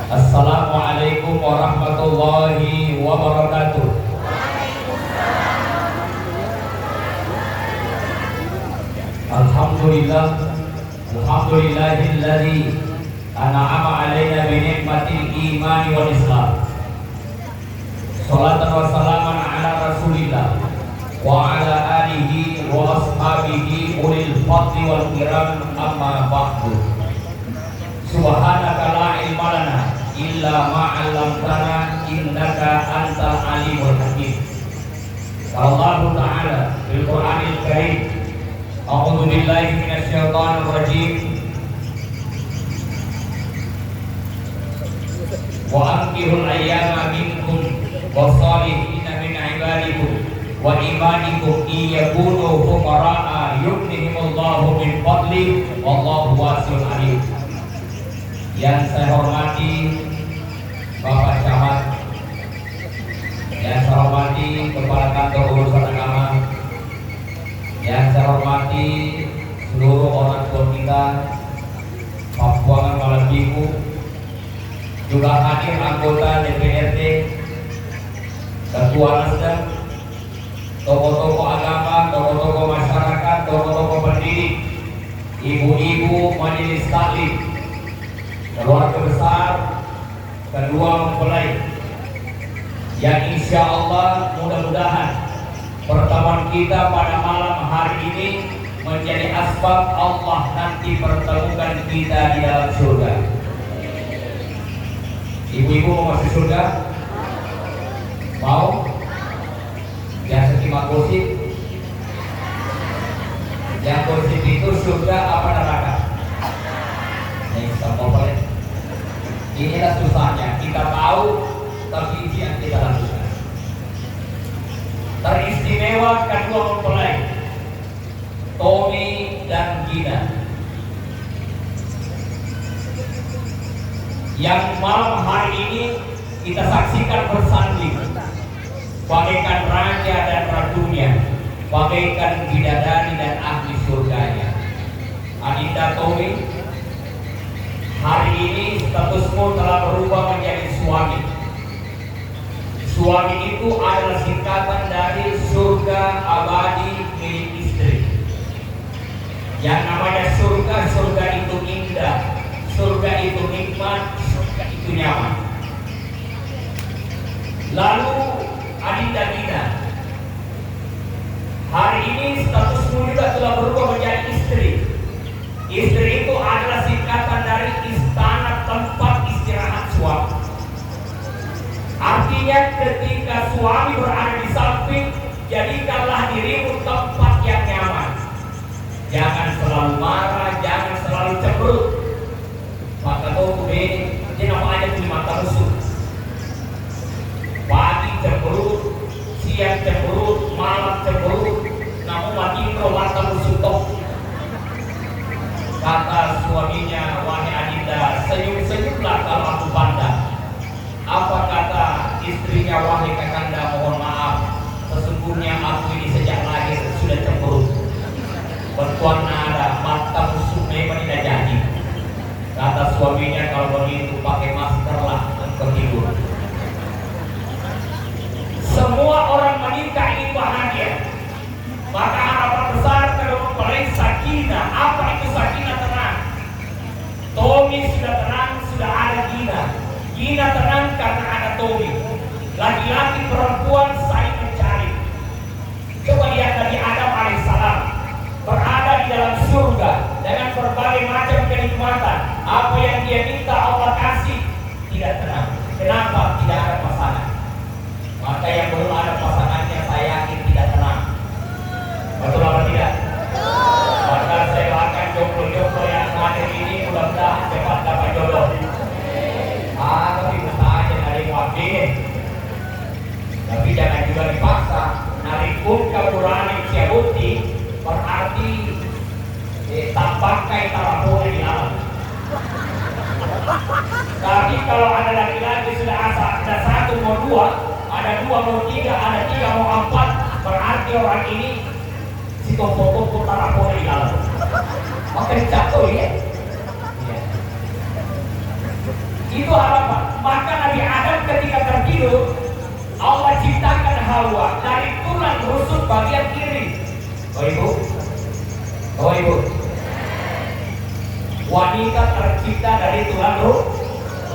Assalamualaikum warahmatullahi wabarakatuh. Alhamdulillahilladzi an'ama 'alaina bi ni'matil imani wal islam. Shalatan wa salaman ala Rasulillah wa ala alihi wa ashabihi ulil fadli wal kiram, amma ba'du. Subhanaka la ilma lana illa ma 'allamtana innaka antal alimul hakim. Allah Ta'ala fil Qur'anil Karim, a'udzu billahi minasy syaithanir rajim. Wa anqihul ayyama minkum was-salihina min 'ibadikum wa imanikum iyakunu fuqara'a yughnihimullahu min fadli wallahu wasi'un 'alim. Yang saya hormati Bapak Camat, yang saya hormati Kepala Kantor Urusan Agama, yang saya hormati seluruh orang tua kita, Papuangan Malam Minggu, juga hadir anggota DPRD, Ketua Nasdem, tokoh-tokoh agama, tokoh-tokoh masyarakat, tokoh-tokoh pendidik, ibu-ibu majelis taklim, keluarga besar, kedua mempelai, yang insya Allah mudah-mudahan pertemuan kita pada malam hari ini menjadi asbab Allah nanti pertemukan kita di dalam surga. Ibu-ibu mau masuk surga? Mau? Yang setimak gosip? Yang gosip itu surga apa neraka? Ini sama boleh. Inilah susahnya, kita tahu tapi yang kita lakukan. Teristimewa kedua mempelai, Tommy dan Gina, yang malam hari ini kita saksikan bersanding bagaikan raja dan ratunya, bagaikan bidadari dan ahli surganya. Adinda Tommy, hari ini statusmu telah berubah menjadi suami. Suami itu adalah singkatan dari surga abadi milik istri. Yang namanya surga, surga itu indah, surga itu nikmat, surga itu nyaman. Lalu Adinda Gina, hari ini statusmu juga telah berubah menjadi istri. Istri itu adalah singkatan dari istana tempat istirahat suami. Artinya ketika suami berada di samping, jadikanlah dirimu tempat yang nyaman. Jangan selalu marah, jangan selalu cemberut. Maka tuh ini nama aja tuh mata musuh. Pagi cemberut, siang cemberut, malam cemberut, namun mati mata musuh toh. Kata suaminya, wahai Adinda, senyum-senyumlah kalau aku pandang. Apa kata istrinya, wahai kakanda, mohon maaf, sesungguhnya aku ini sejak lahir sudah cemberut. Bertuan nada, mata musuh memang tidak jadi. Kata suaminya, kalau begitu pakai masker lah untuk tidur. Semua orang menikah ini bahagia. Maka harapan besar kedua mempelai sakinah. Apa itu sakinah? Tenang. Tommy sudah tenang, sudah ada Gina. Gina tenang karena ada Tommy. Laki-laki perempuan saling mencari. Coba lihat dari Adam alaihissalam berada di dalam surga dengan berbagai macam kenikmatan. Apa yang dia minta Allah kasih, tidak tenang. Kenapa? Tidak ada pasangan. Maka yang belum ada pasangannya, saya yakin tidak tenang. Betul apa tidak? Maka saya doakan jomblo-jomblo yang hadir ini mudah-mudahan cepat dapat jodoh. Tapi besar pakai tarapone di alam. Tapi kalau ada laki-laki sudah ada satu mau dua, ada dua mau tiga, ada tiga mau empat, berarti orang ini si topo-topo tarapone di alam. Makin jatuh ya. Itu harapan. Maka Nabi Adam ketika tertidur, Allah ciptakan Hawa dari tulang rusuk bagian kiri. Oh ibu, oh ibu. Wanita tercipta dari tulang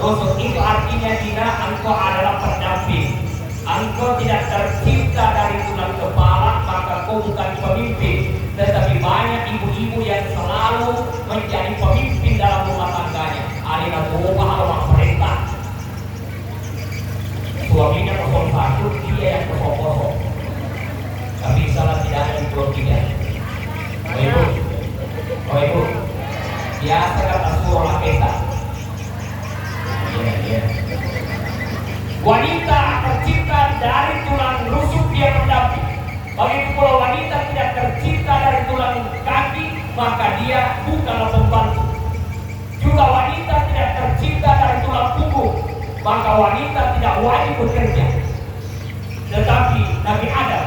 rusuk. Itu artinya Dina, engkau adalah pendamping. Engkau tidak tercipta dari tulang kepala, maka kau bukan pemimpin. Tetapi banyak ibu-ibu yang selalu menjadi pemimpin dalam rumah tangganya. Alina berubah rumah perintah. Suaminya kosong satu, dia yang kosong-kosong. Tapi salah tidak ada di pulau tiga. Oh ibu, oh ibu, biasa kata suara kita. Wanita tercipta dari tulang rusuk, dia pendamping. Begitu pula wanita tidak tercipta dari tulang kaki, maka dia bukanlah pembantu. Juga wanita tidak tercipta dari tulang punggung, maka wanita tidak wajib bekerja. Tetapi Nabi Adam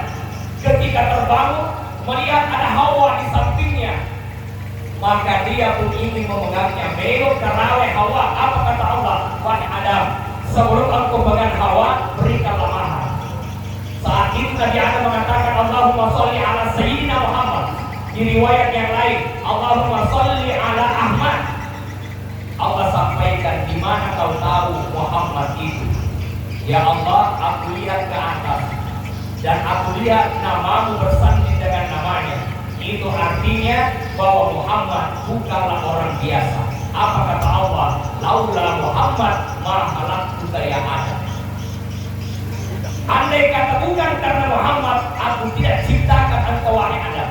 ketika terbangun melihat ada Hawa di sampingnya, maka dia pun ingin memegangnya. Belok terawih Hawa. Apa kata Allah? Wahai Adam, sebelum engkau pegang Hawa, berikanlah mahar. Saat itu Nabi Adam mengatakan, Allahumma sholli ala Sayyidina Muhammad. Di riwayat yang lain, Allahumma sholli ala Ahmad. Allah sampaikan, di mana kau tahu Muhammad itu? Ya Allah, aku lihat ke atas dan aku lihat namamu bersanding dengan namanya. Itu artinya bahwa Muhammad bukanlah orang biasa. Apa kata Allah? Laula Muhammad ma khalaqtu ya Adam. Andai kata bukan karena Muhammad, aku tidak ciptakan engkau wahai Adam.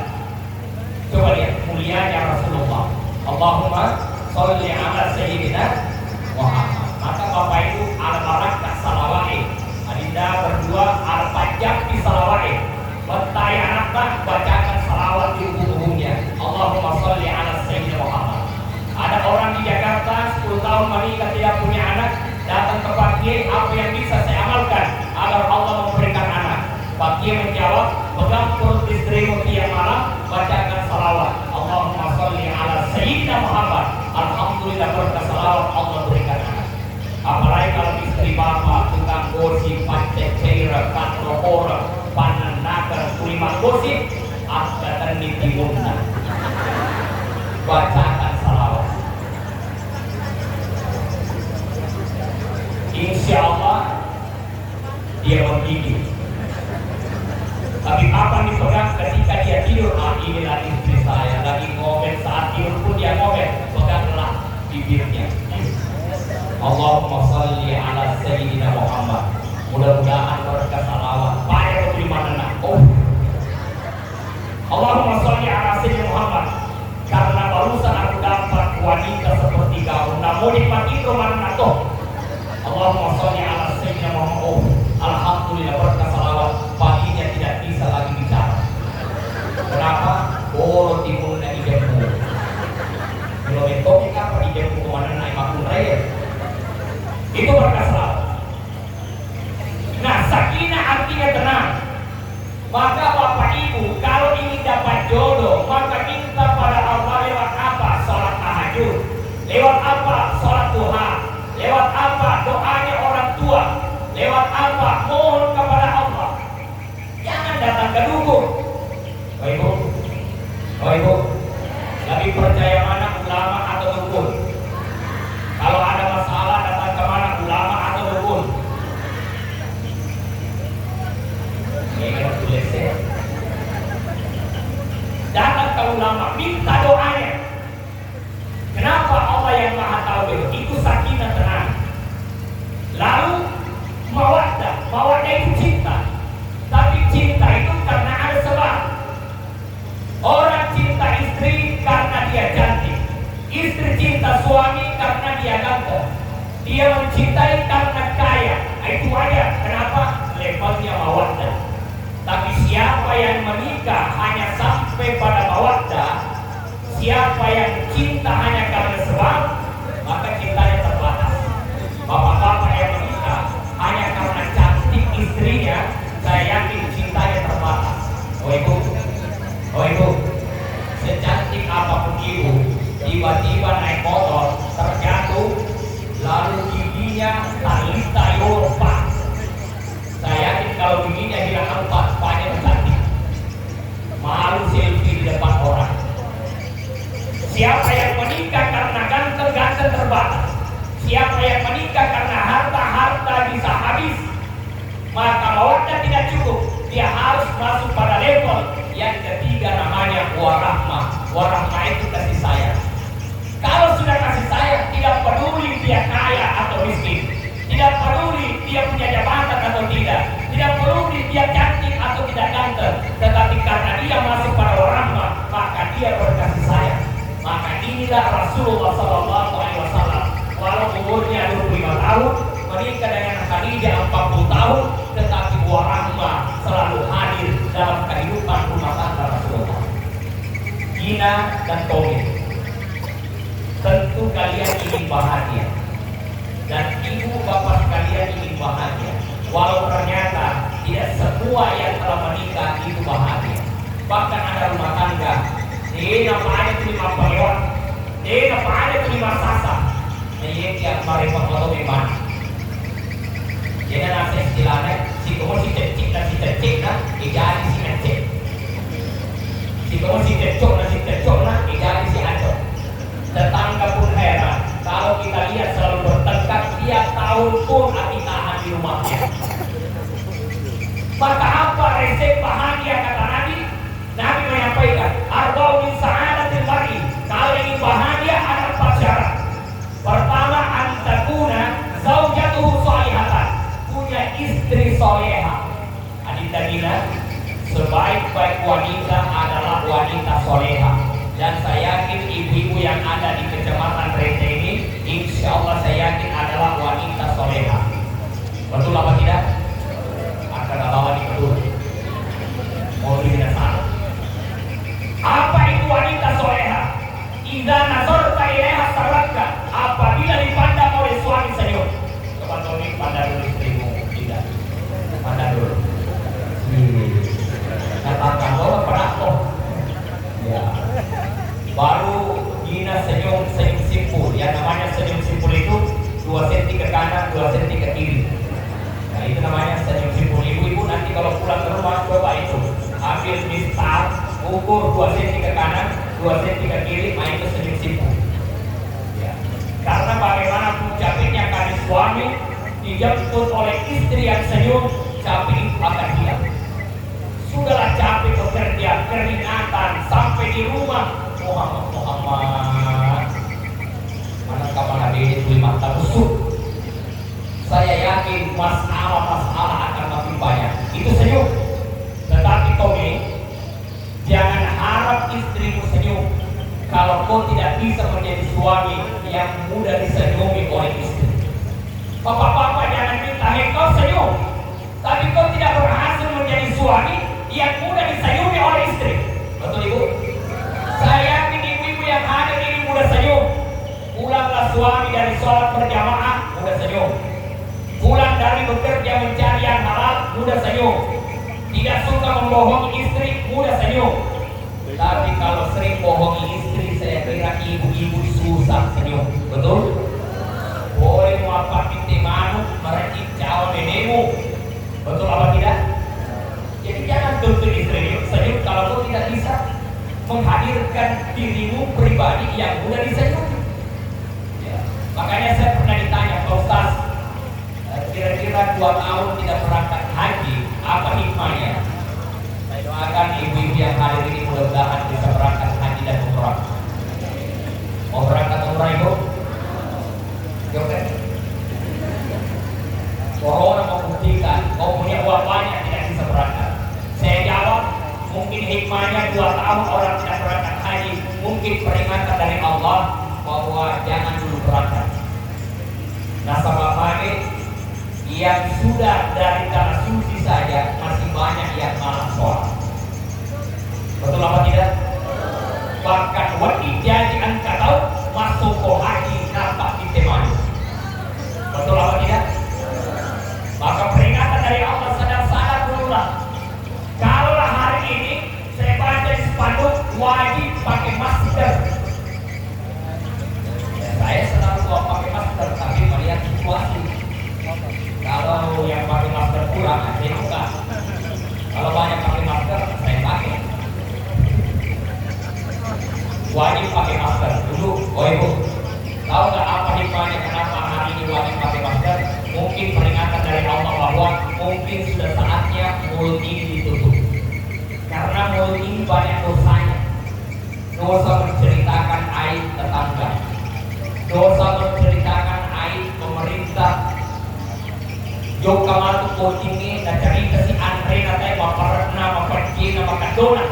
Coba lihat mulianya Rasulullah. Allahumma sholli ala Sayyidina Muhammad. Maka Bapak Ibu al-barakah salawai. Adinda berdua al-pajak di salawai. Bentai anak bacakan salawat di tubuhnya. Allahumma sholli ala Sayyidina Muhammad. Ada orang di Jakarta 10 tahun menikah tidak punya anak, datang ke Pak Kiai, apa yang bisa saya amalkan agar Allah memberikan anak? Pak Kiai menjawab, pegang perut istrimu tiap malam, bacakan salawat. Allahumma sholli ala Sayyidina Muhammad. Alhamdulillah berkat salawat Allah berikan anak. Apalagi kalau istri bapak tukang gosip, pacek cair, katro orang, panen nakar, kulima gosip, akan ditimurna. Bacakan salawat. Insya Allah dia menggigit. Tapi kapan dipegang? Ketika dia tidur. Ah, inilah istri saya lagi ngomel, saat tidur pun dia ngomel, peganglah bibirnya. Allahumma sholli ala Sayyidina Muhammad. Mudah-mudahan berkat salawat banyak di mana. Oh, Allahumma sholli ala Sayyidina Muhammad. Karena barusan aku dapat wanita seperti kau, namun nikmat itu mana toh. Allahumma sholli ala Sayyidina Muhammad. Oh, alhamdulillah berkat salawat paginya tidak bisa lagi bicara. Kenapa? Oh, timbulnya idemu. Belum itu apa idemu kemana naik makhluk raya. Itu berkat salawat. Nah, sakinah artinya tenang. Maka Bapak Ibu kalau ingin dapat jodoh, maka minta pada Allah lewat apa? Sholat tahajud. Lewat apa? Sholat duha. Lewat apa? Doanya orang tua. Lewat apa? Mohon kepada Allah. Jangan datang ke dukun. Oh Ibu, oh Ibu, lebih percaya mana ulama atau dukun? Kalau ada masalah datang ke mana, ulama atau dukun? Datang ke ulama, minta doanya. Kenapa? Allah yang Maha Tahu itu sakinah tenang. Lalu mawaddah itu cinta. Tapi cinta itu karena ada sebab. Orang cinta istri karena dia cantik. Istri cinta suami karena dia ganteng. Dia mencintai karena kaya. Itu aja. Kenapa? Levelnya mawaddah. Tapi siapa yang menikah hanya sampai pada mawaddah, siapa yang Talita Yopa. Saya yakin kalau begini yang bilang Pak-Paknya cantik. Malu selfie di depan orang. Siapa yang menikah karena ganteng-ganteng terbatas, siapa yang menikah karena harta-harta bisa habis, maka mawaddah tidak cukup. Dia harus masuk pada level yang ketiga, namanya warahmah. Warahmah itu kasih sayang. Kalau sudah kasih sayang, tidak peduli dia kaya atau miskin, tidak peduli dia punya jabatan atau tidak, tidak peduli dia cantik atau tidak ganteng, tetapi karena dia masuk pada warahmah, maka dia berkasih sayang. Maka inilah Rasulullah SAW. Walau umurnya 25 tahun, menikah dengan Khadijah 40 tahun, tetapi warahmah selalu hadir dalam kehidupan rumah tangga Rasulullah. Gina dan Tommy, tentu kalian ingin bahagia, dan ibu bapak kalian ingin bahagia. Walau ternyata tidak semua yang telah menikah itu bahagia. Bahkan ada rumah tangga, apa ada terima pelewat, apa ada terima sasa, yang mereka kalau memang. Jadi nasi istilahnya, si kamu si cecik na, ijari si ngecek. Si kamu si cecok na, ijari si acok. Tetangga pun heran, kalau kita lihat selalu bertengkar tiap tahun pun akikahan di rumahnya. Maka apa resep bahagia kata Nabi? Nabi menyampaikan, arba'u min sa'adatil mar'i. Kalau ingin bahagia ada 4 syarat. Pertama, antakuna zaujatuhu shalihatan, punya istri soleha. Adinda gila, sebaik-baik wanita adalah wanita soleha. Dan saya yakin ibu-ibu yang ada di Kecamatan Rete ini, insya Allah saya yakin adalah wanita soleha. Betul apa tidak? Akan bawa di kedua. Mau tidak salah. Apa itu wanita soleha? Idza nazarta ilaiha sarratka, apabila dipandang oleh suami senyum. Coba Tony pandang dulu istrimu, tidak. Pandang dulu. Katakan bahwa perakoh. Ya. Baru Gina senyum simpul. Yang namanya senyum simpul itu 2 cm ke kanan, 2 cm ke kiri. Nah itu namanya senyum simpul. Ibu-ibu nanti kalau pulang ke rumah coba itu, ambil mistar, ukur 2 cm ke kanan, 2 cm ke kiri, nah itu senyum simpul. Ya. Karena bagaimanapun capeknya kali suami dijemput oleh istri yang senyum, capek itu akan hilang. Sudahlah capek bekerja, keringatan, sampai di rumah Muhammad mana kapan ada itu mata busuk. Saya yakin masalah akan makin banyak. Itu senyum. Tetapi Tommy, jangan harap istrimu senyum kalau kau tidak bisa menjadi suami yang mudah disenyumi oleh istri. Bapak-bapak jangan minta kau senyum, tapi kau tidak berhasil menjadi suami yang mudah disenyumi oleh istri. Betul ibu? Saya yakin ibu-ibu yang hadir ini mudah senyum. Pulanglah suami dari sholat berjamaah, mudah senyum. Pulang dari bekerja mencari yang halal, mudah senyum. Tidak suka membohongi istri, mudah senyum. Tapi kalau sering bohongi istri, saya kira ibu-ibu susah senyum. Betul? Boleh muapat timanu, merecik cawa nenemu. Betul apa tidak? Jadi jangan tuntut istri senyum kalau kau tidak bisa menghadirkan dirimu pribadi yang mudah disenyum. Ya. Makanya saya pernah ditanya, Pak Ustaz, kira-kira 2 tahun tidak berangkat haji, apa hikmahnya? Saya doakan ibu-ibu yang hadir ini mudah-mudahan bisa berangkat haji dan umrah. Mau berangkat umrah ibu? Oke. Corona membuktikan kau punya uang banyak tidak bisa berangkat. Saya jawab, mungkin hikmahnya 2 tahun orang tidak berangkat haji, mungkin peringatan dari Allah bahwa jangan dulu berangkat. Nasabah yang sudah dari tanah suci saja masih banyak yang malas sholat. Betul apa tidak? Bahkan wajib jadi angka tahu masuk ke haji nampak di temani. Betul apa tidak? Maka peringatan dari Allah sadar-sadar dululah. Kalaulah hari ini saya baca di spanduk wajib pakai masker. Ya, saya selalu pakai masker tapi melihat situasi. mungkin sudah saatnya mulut ini ditutup. Karena mulut ini banyak dosanya. Dosa menceritakan aib tetangga, dosa menceritakan aib pemerintah. Jok kamar tu coachingnya dan cerita si Andre katanya bapak nama pergi nama kadona.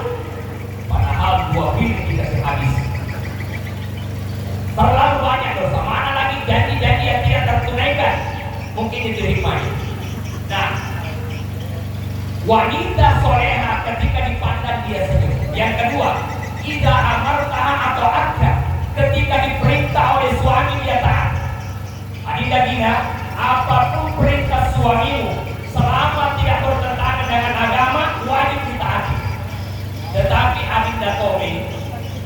Padahal 2 bilion dikasih habis. Terlalu banyak dosa. Mana lagi janji-janji yang tidak tertunaikan? Mungkin diterima. Nah, wanita soleha ketika dipandang dia senyum. Yang kedua, idza amartaha atau akha, ketika diperintah oleh suami dia taat. Adinda Gina, apapun perintah suamimu selama tidak bertentangan dengan agama wajib ditaati. Tetapi Adinda Tommy,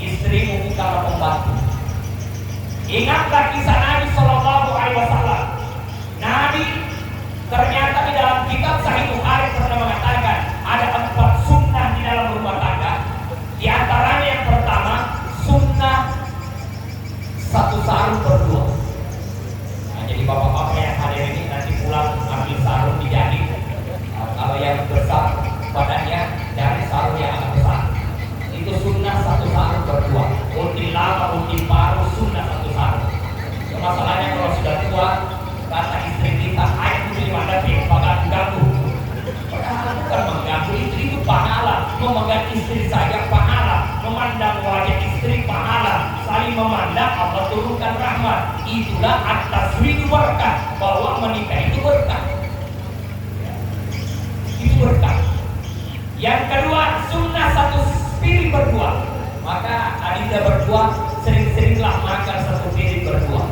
istrimu bukanlah pembantu. Ingatlah kisah Nabi Sallallahu Alaihi Wasallam. Nabi ternyata di dalam kitab Sahih Bukhari pernah mengatakan ada 4 sunnah di dalam rumah tangga. Di antaranya yang pertama, sunnah satu sarung berdua. Nah, jadi bapak-bapak yang hadir ini nanti pulang ambil sarung dijadi. Kalau yang besar badannya dari sarung yang agak besar. Itu sunnah satu sarung berdua. Ulti lama, ulti paru, sunnah satu sarung. Masalahnya kalau sudah tua, kata istri kita, ayo pilih mana bakal ganggu. Padahal bukan mengganggu, istri itu pahala. Memegang istri saja pahala, memandang wajah istri pahala, saling memandang Allah turunkan rahmat. Itulah at-taswid berkah, bahwa menikah itu berkah. Itu berkah. Yang kedua, sunnah satu piring berdua. Maka Adinda berdua sering-seringlah makan satu piring berdua.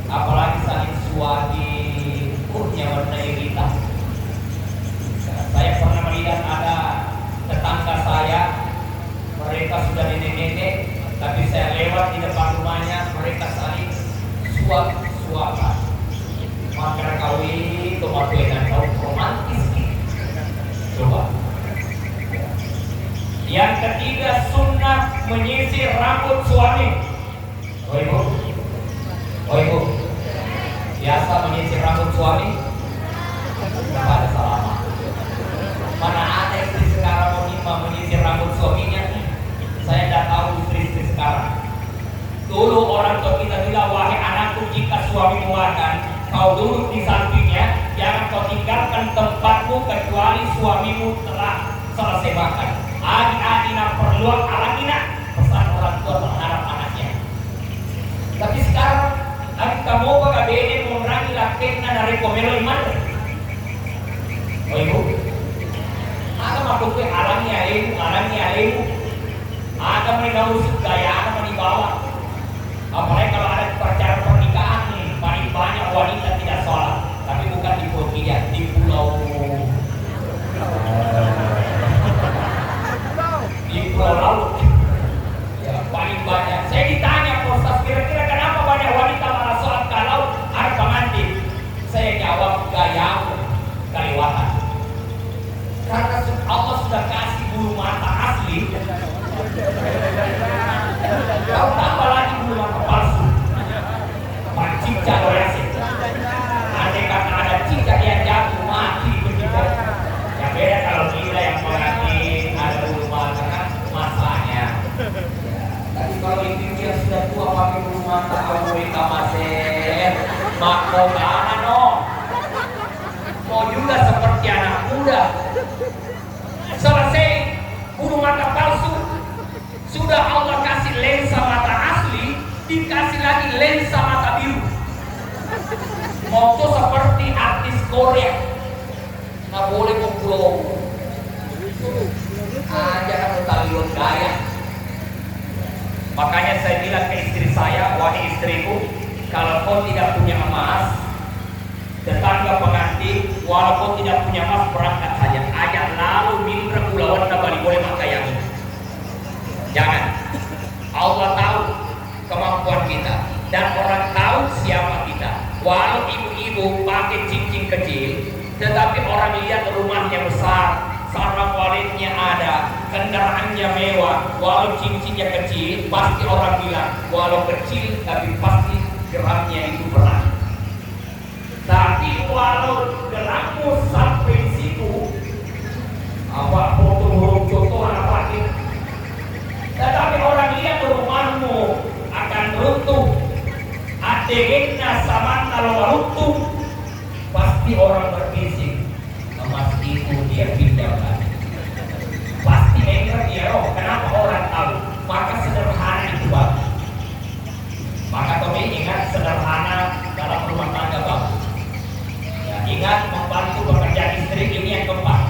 Apalagi saling suami, nyaman irita. Saya pernah melihat ada tetangga saya, mereka sudah nenek-nenek, tapi saya lewat di depan rumahnya, mereka saling suap-suapan. Maka kawin kematuan kau romantis. Coba. Yang ketiga, sunnah menyisir rambut suami. Oh ibu, biasa menyisir rambut suami? Tidak ada salahnya. Mana ada istri sekarang menyisir rambut suaminya? Saya tidak tahu istri sekarang. Dulu orang tua kita bilang, wahai anakku, jika suami makan, kau duduk di sampingnya, jangan kau tinggalkan tempatmu kecuali suamimu telah selesai makan. Adik-adina perluan alangina, pesan orang tua terhadap anaknya. Tapi sekarang adik kamu pakai bede mengurangi laketna dari komelo iman. Oh ibu, ada makhluk alangi alaimu. Ada meninggal usut gaya, ada menibawa. Apalagi kalau ada acara pernikahan nih, paling banyak wanita tidak sholat, tapi bukan di Turkiya, di pulau laut. Ya, paling banyak. Saya ditanya, Ustaz, kira-kira kenapa banyak wanita malah sholat kalau ada pengantin? Saya jawab, gaya kelewatan. Karena Allah sudah kasih bulu mata asli. Kau tambah lagi bulu mata palsu. Cica doyasi. Andai kata ada cica dia jatuh mati begitu. Yang beda kalau kita yang pengantin ada bulu mata kan masanya. Tapi kalau itu dia sudah tua pakai bulu mata, kamu kita masih makau mana no? Mau juga seperti anak muda. Selesai bulu mata palsu, sudah Allah kasih lensa mata asli, dikasih lagi lensa mata biru. Mau tuh seperti artis Korea, nggak boleh mempulau aja kamu talion gaya. Makanya saya bilang ke istri saya, wahai istriku, kalau kau tidak punya emas, tetangga pengantin, walaupun tidak punya emas, berangkat saja. Ajak lalu mindra kulawan nabali boleh pakai yang ini. Jangan. Allah tahu kemampuan kita dan orang tahu siapa kita. Walau ibu-ibu pakai cincin kecil, tetapi orang lihat rumahnya besar, sarang walidnya ada, kendaraannya mewah, walau cincinnya kecil, pasti orang bilang, walau kecil tapi pasti geramnya itu berat. Tapi walau gerammu sampai degengna sama kalau runtuh pasti orang berbisik emas itu dia pinjamkan, pasti mereka dia kenapa orang tahu, maka sederhana itu bagus. Maka kami ingat sederhana dalam rumah tangga bagus ya, ingat membantu pekerjaan istri ini yang keempat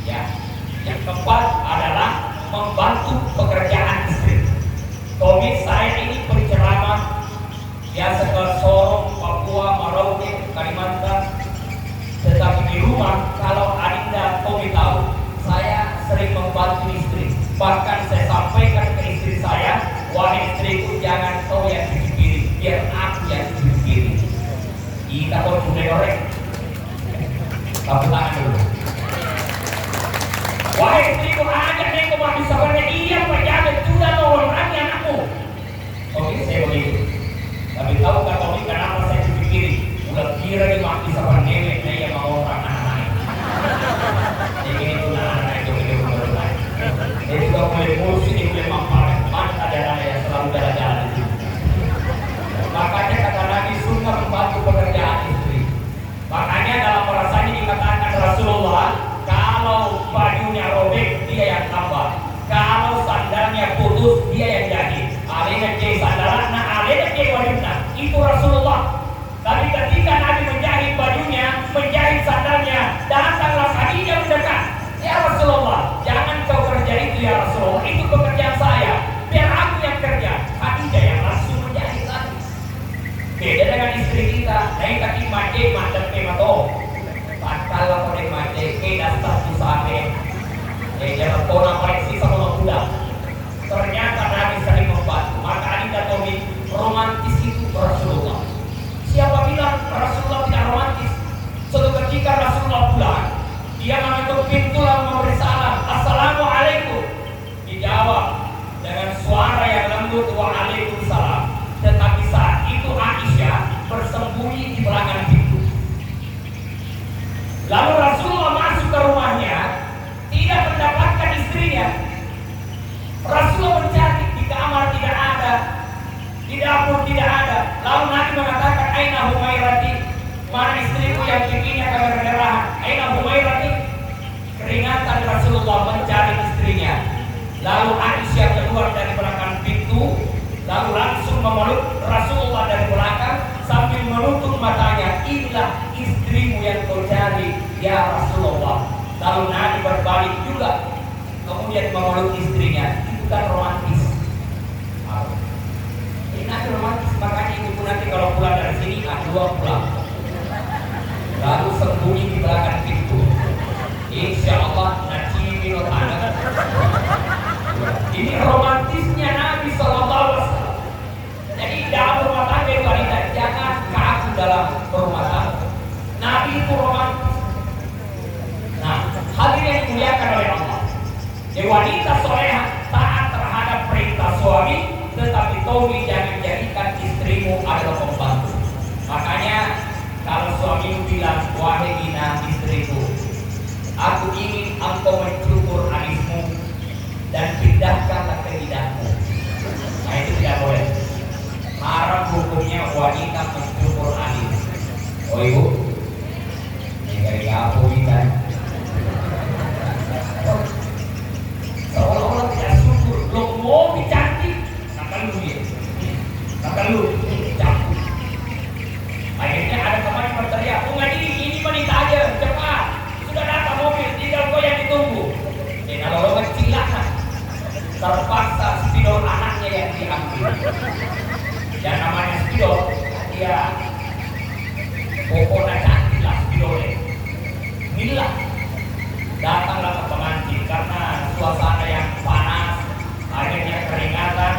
ya. Yang keempat adalah membantu pekerjaan istri. Tommy saya ini berceramah biasa ke Sorong, Papua, Merauke, Kalimantan. Tetapi di rumah kalau Adinda Tommy tahu, saya sering membantu istri. Bahkan saya sampaikan ke istri saya, wahai istriku jangan kau yang cuci piring, biar aku yang cuci piring. Kita kau cuma goreng. Tepuk tangan dulu. Wahai istriku ajak nih kau mati sabarnya, iya penjaga sudah nolong lagi anakmu. Oke, saya begitu. Tapi tahu kan Tommy kenapa saya cuci piring? Udah kira di mati sabar nenek, saya mau orang anak-anak. Jadi itu anak-anak itu begitu lain. Jadi kalau boleh kursi ini boleh mampar, mana ada anak yang selalu jalan-jalan itu. Makanya kata Nabi sunnah membantu pekerjaan istri. Makanya dalam perasaan ini dikatakan Rasulullah, kalau bajunya robek dia yang tambah, kalau sandalnya putus dia yang jadi. Alena ke sandalan, nah alena ke wajibna. Itu Rasulullah. Tapi ketika Nabi menjahit bajunya, menjahit sandalnya, datanglah Khadijah mendekat. Ya Rasulullah, jangan kau kerja itu ya Rasulullah, itu pekerjaan saya. Biar aku yang kerja. Khadijah yang langsung menjahit lagi. Beda dengan istri kita, naik kaki mati, mantap ke mato. Kalau kau naik mati, ke dasar susahnya. Jangan kau nampak sisa sama muda. Ternyata Nabi sering membantu. Maka Adinda Tommy, romantis itu Rasulullah. Siapa bilang Rasulullah tidak romantis? Suatu ketika Rasulullah pulang, dia mengetuk pintu lalu memberi salam, Assalamualaikum. Dijawab dengan suara yang lembut, Waalaikumsalam. Tetapi saat itu Aisyah bersembunyi di belakang pintu. Lalu Rasulullah masuk ke rumahnya, tidak mendapatkan istrinya. Rasulullah mencari di kamar tidak ada, di dapur tidak ada. Lalu Nabi mengatakan, Aina Humairati, mana istriku yang pipinya kemerah-merahan? Aina Humairati? Keringatan Rasulullah mencari istrinya. Lalu Aisyah keluar dari belakang pintu, lalu langsung memeluk Rasulullah dari belakang sambil menutup matanya. Inilah istrimu yang kau cari, ya Rasulullah. Lalu Nabi berbalik juga, kemudian memeluk istrinya. Itu kan romantis. Nanti romantis, makanya ibu nanti kalau pulang dari sini dua pulang, lalu sembunyi di belakang pintu. Insya Allah nanti minum anak. Ini romantisnya Nabi SAW. Jadi dalam rumah tangga itu wanita jangan kaku dalam rumah tangga. Nabi itu romantis. Nah, hadirin yang dimuliakan oleh Allah, wanita soleha taat terhadap perintah suami, tetapi Tommy jangan jadikan istrimu adalah pembantu. Makanya kalau suami bilang, wahai Ina istriku, aku ingin engkau mencukur alismu dan pindahkanlah ke lidahmu. Nah itu tidak boleh. Haram hukumnya wanita mencukur alis. Oh ibu, ini dari apa kita? Seolah-olah tidak syukur, lo mau dicantik. Kata lu campur. Akhirnya ada teman berteriak, bunga ini wanita aja, cepat. Sudah datang mobil, tinggal kau yang ditunggu. Kalau lo kecilakan, terpaksa spidol anaknya yang diambil. Dan namanya spidol, dia pokoknya cantik lah spidolnya. Inilah datanglah ke pengantin karena suasana yang panas, akhirnya keringatan.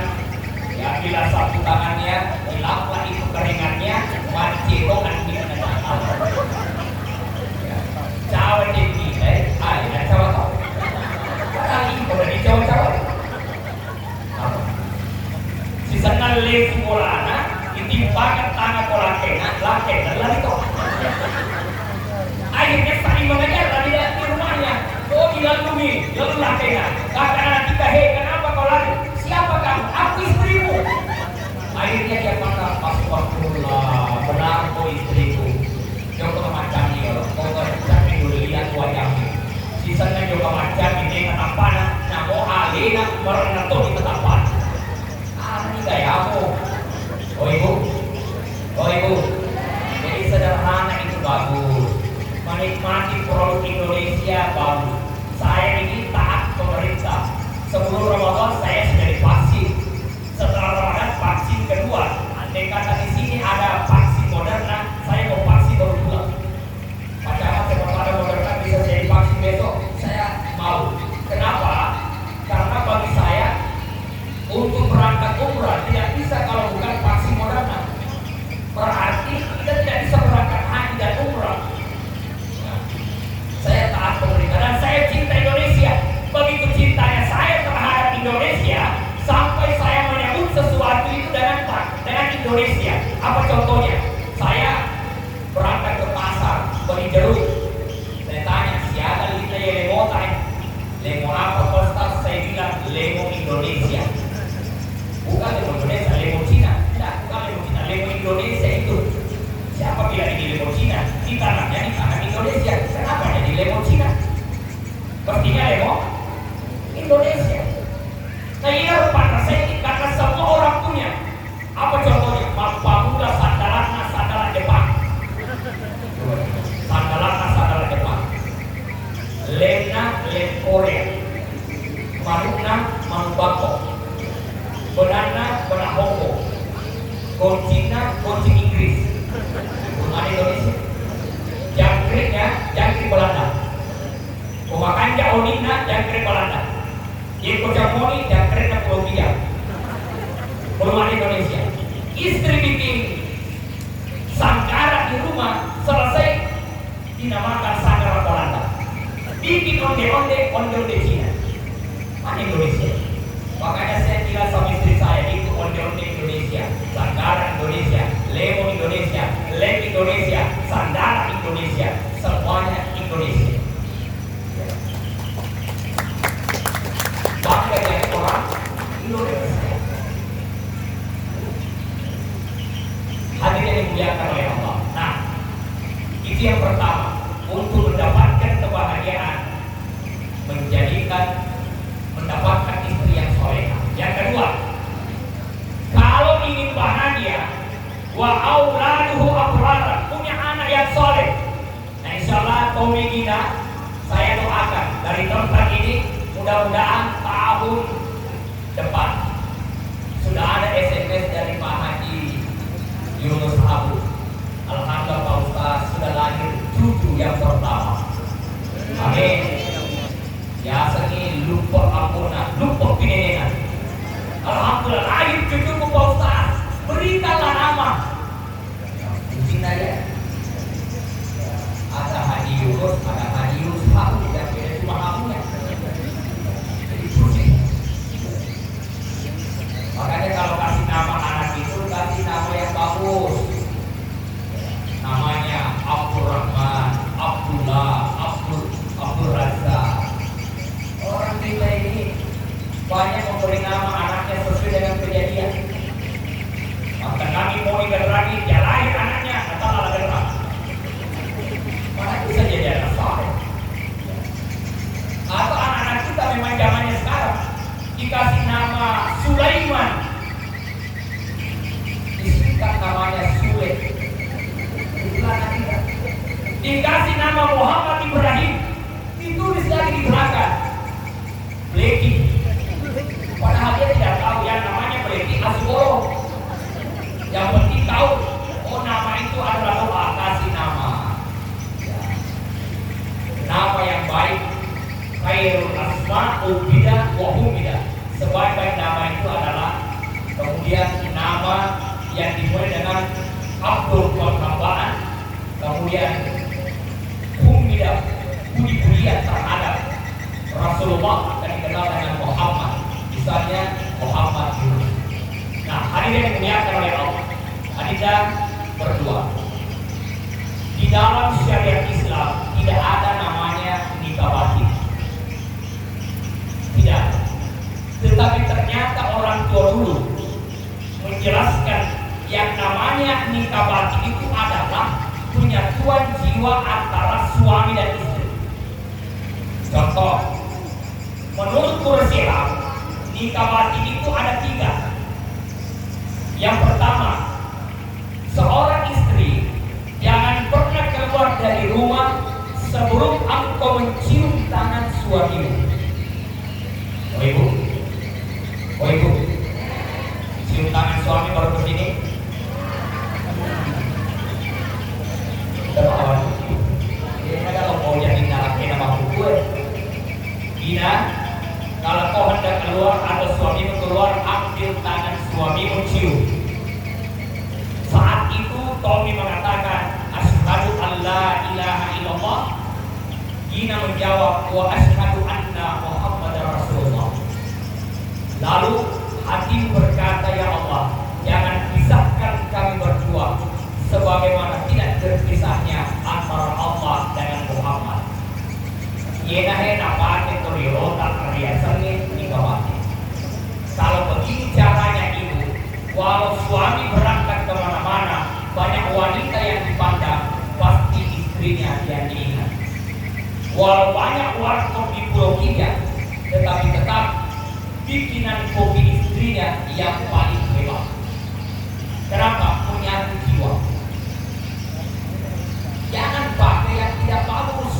Ya, bila sapu tangannya, dilaplah itu keringatnya, mancirong dia mendatang. Cawe tinggi, ayo, cawe tau. Kali ini udah dicawe-cawe. Si senang lesu bolana, ditimpakan tangan pola kena, laken dan lari kok. Akhirnya saling mengejar lari menikmati produk Indonesia bagus. Saya ini taat pemerintah. Sebelum Ramadan saya sudah divaksin. Setelah Ramadan vaksin kedua. Andai kata di sini ada vaksin Moderna, saya mau vaksin baru pulang. Padahal kepada Moderna bisa saya divaksin besok, saya mau. Kenapa? Karena bagi saya untuk berangkat umrah tidak bisa kalau bukan vaksin Moderna. Berarti kita tidak bisa berangkat haji dan umrah. Nah, saya taat pemerintah dan saya cinta Indonesia. Begitu cintanya saya terhadap Indonesia, sampai saya menyebut sesuatu itu dengan Indonesia. Apa contohnya? Saya berangkat ke pasar beli jeruk. Saya tanya, siapa kita yang lemo tanya? Lemo apa Ustaz? Saya bilang lemo Indonesia. Bukan lemo Indonesia, lemo Cina. Tidak, bukan lemo Cina, lemo Indonesia itu. Siapa bilang ini lemo Cina? Ditanamnya di tanah Indonesia. Kenapa jadi lemo Cina? Pastinya lemo Indonesia. Nah ini harus partner saya ini karena semua orang punya. Apa contohnya? Pamuda sandalan Jepang. Sandalan Jepang. Lemna lem Korea. Manukna manu Bangkok. Benana benah Hongkong. Kuncinya kunci Inggris. Ada Indonesia. Jangkriknya jangkrik Belanda. Pemakan jaonina jangkrik Belanda. Iko jamoni jangkriknya Colombia. Belum ada Indonesia. Istri bikin sangkara di rumah, selesai dinamakan sangkara Belanda. Bikin onde-onde Cina. Mana Indonesia? Makanya saya bilang sama istri saya, itu onde-onde Indonesia, sangkara Indonesia, lemo Indonesia, lem Indonesia, sandara Indonesia, semuanya Indonesia. Bangga jadi orang Indonesia. Hadirin yang dimuliakan oleh Allah. Nah, itu yang pertama, untuk mendapatkan kebahagiaan, mendapatkan istri yang solehah. Yang kedua, kalau ingin bahagia, wa auladuhu abrara, punya anak yang soleh. Nah, insyaallah Tommy Gina, saya doakan dari tempat ini, mudah-mudahan tahun depan sudah ada SMS dari Pak Haji Yunus Abu. Alhamdulillah Pak Ustaz sudah lahir cucu yang pertama. Amin. Ya seni lupa ampuna, lupa pinenena. Alhamdulillah lahir cucuku Pak Ustaz. Berikanlah nama. Mungkin aja. Ada Haji Yunus, ada Haji Yunus Abu yang beda cuma abunya. Jadi pusing. Makanya kalau kasih nama anak itu kasih nama yang bagus. Namanya Abdurrahman, Abdullah, Abdul Razak. Orang kita ini banyak memberi nama anaknya sesuai dengan kejadian. Maka kami mau lagi, ya lahir anaknya, kata Allah gerak. Mana bisa jadi anak soleh? Atau anak-anak kita memang zamannya sekarang dikasih nama Sulaiman, disingkat namanya Sule. Dikasih nama Muhammad Ibrahim, ditulis lagi di belakang Bleki. Padahal dia tidak tahu yang namanya Bleki Asgoro. Yang penting tahu, oh nama itu adalah doa, kasih nama. Ya. Nama yang baik, khairul asma ubida wa humida. Sebaik-baik nama itu adalah kemudian nama yang dimulai dengan Abdul Qurban, kemudian humida, puji-pujian terhadap Rasulullah akan dikenal dengan Muhammad, misalnya Muhammad Yunus. Nah, hadirin yang dimuliakan oleh Allah, hadirin berdua. Di dalam syariat Islam tidak ada namanya nikah batin. Tidak. Tetapi ternyata orang tua dulu menjelaskan yang namanya nikah batin itu adalah penyatuan jiwa antara suami dan istri. Contoh, menurut Islam, nikah batin itu ada 3. Yang pertama, seorang istri jangan pernah keluar dari rumah sebelum engkau mencium tangan suamimu. Oh ibu, cium tangan suami baru ke sini. Terlawan. Ini kalau kau jadi nalaki nama buku, Ina, kalau kau hendak keluar atau suamimu keluar, ambil tangan suamimu cium. Saat itu Tommy mengatakan, asyhadu an la ilaha illallah. Ina menjawab, wa asyhadu anna Muhammadar Rasulullah. Lalu hati berkata, ya Allah, jangan pisahkan kami berdua sebagaimana tidak terpisahnya antara Allah dengan Muhammad. Hena pakai toriolo tak terbiasanya nikmati. Kalau begini caranya ibu, walau suami berangkat kemana-mana, banyak wanita yang dipandang, pasti istrinya yang diingat. Walau banyak warkop di Pulau Kidia, tetapi tetap bikinan kopi istrinya yang paling hebat. Kenapa? Punya jiwa. Jangan pakai yang tidak bagus.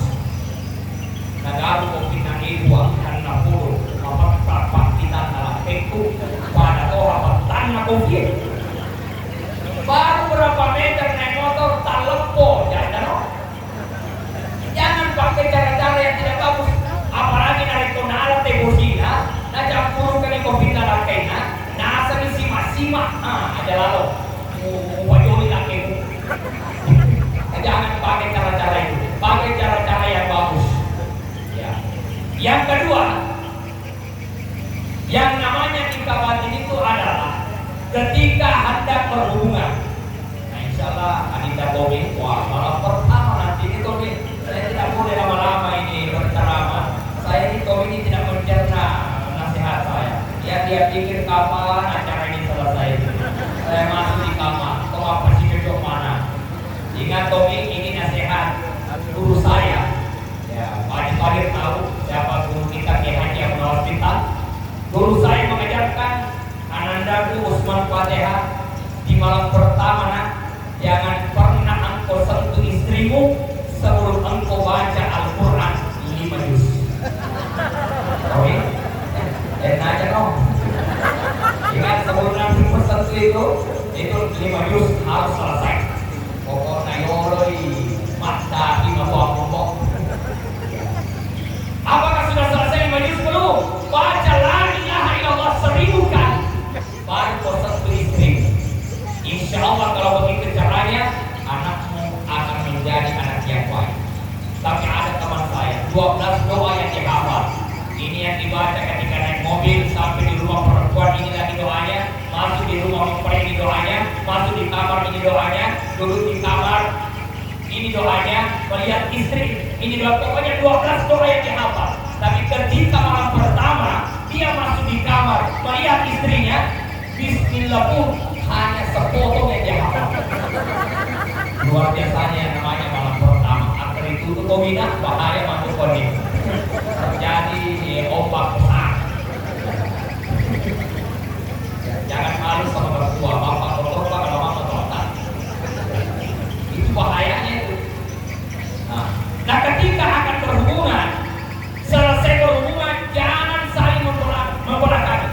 Nagaru kopi na iwa karena puro mapagtapak kita na itu pada orang tanah kopi. Baru berapa meter naik motor tak lepo jangan. Jangan pakai cara-cara yang tidak bagus. Apalagi narik tonala tebosina, na campur kali kopi na lakena, na asal simak-simak, ada lalu. Wajoli lakemu. Jangan pakai cara-cara itu. Pakai cara-cara yang bagus. Ya. Yang kedua, yang namanya nikah batin itu adalah ketika hendak berhubungan. Nah, insyaallah Adinda Tommy, wah malam pertama nanti ini Tommy, saya tidak boleh lama-lama ini berceramah. Saya ini Tommy ini tidak mencerna nasihat saya. Ya dia pikir kapan acara ini selesai. Saya masuk di kamar, kau apa sih cocok mana? Ingat Tommy, ini nasihat guru saya. Ya, Pak tahu siapa guru kita Kiai Haji Abdul Hospital. Guru saya mengajarkan Anandaku Usman Fatihah di malam pertama nak, jangan pernah engkau sentuh istrimu sebelum engkau baca Al-Quran 5 juz. Oke? Aja dong. Ingat sebelum nanti sentuh itu 5 juz harus selesai. Pokoknya yoloi mata di mata ngomong. Apakah sudah selesai 5 juz belum? Baca la ilaha illallah 1000 kali. Baru proses istri. Insya Allah kalau begitu caranya, anakmu akan menjadi anak yang baik. Tapi ada teman saya 12 doa yang dihafal. Ini yang dibaca ketika naik mobil, sampai di rumah perempuan ini lagi doanya, masuk di rumah mempelai ini doanya, masuk di kamar ini doanya, duduk di kamar ini doanya, melihat istri ini doa. Pokoknya 12 doa yang dihafal. Tapi ketika malam pertama dia masuk di kamar melihat istrinya, bismillah pun hanya sepotong yang dihafal. Luar biasanya yang namanya malam pertama. Akhir itu tuh kombinasi bahaya masuk kondisi. Terjadi ombak besar. Jangan malu sama mertua, bapak kalau mama tolong. Itu bahayanya itu. Nah ketika akan berhubungan, selesai berhubungan jangan saling membolak-balik.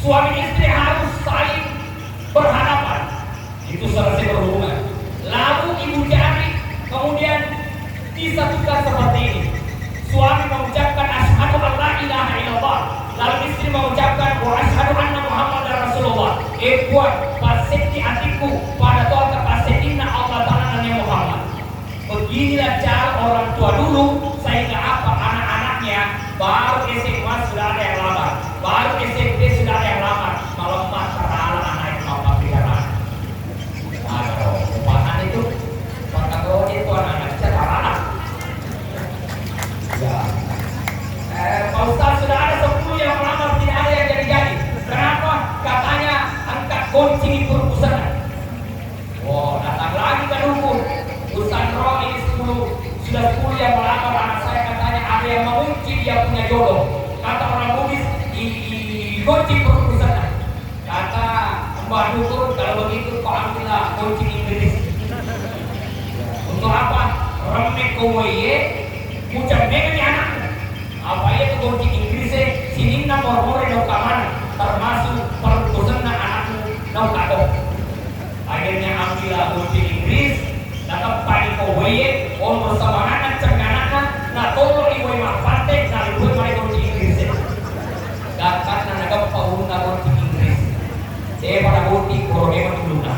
Suami istri harus saling berhadapan. Itu selesai berhubungan. Lalu ibu jari kemudian disatukan seperti ini. Suami mengucapkan asyhadu an la ilaha illallah, lalu istri mengucapkan wa asyhadu anna Muhammadar Rasulullah. Buat paseti hatiku pada Tuhan kepasetina Allah Ta'ala Nabi Muhammad. Beginilah cara orang tua dulu, sehingga apa anak-anaknya baru SMA sudah ada yang lamar, baru SMP sudah ada yang lamar. Kalau terhalang anak yang apa pikiran. Nah, kalau upahan itu, kalau itu anak-anak terhalang. Ya. Pak Ustaz sudah ada 10 yang melamar, tidak ada yang jadi-jadi. Kenapa? Katanya angkat kunci di perpustakaan. Oh, datang lagi ke dukun. Ustaz Roh ini 10, sudah 10 yang melamar anak saya, katanya ada yang mengunci dia punya jodoh. Kata orang Buddhis, di kunci perpustakaan. Kata Mbak Dukun, kalau begitu kau ambillah kunci Inggris. Untuk apa? rame kowe mucam mega ni anak apa ya tuh kunci Inggrisnya sini na mor-mor no kaman termasuk pertusan na anakku no kado akhirnya ambillah kunci Inggris datang pani kowe on bersama anak cenganana na tolo iwe mapate na iwe mai kunci Inggrisnya dapat na nagap paulun na kunci Inggris saya pada kunci korone matuluna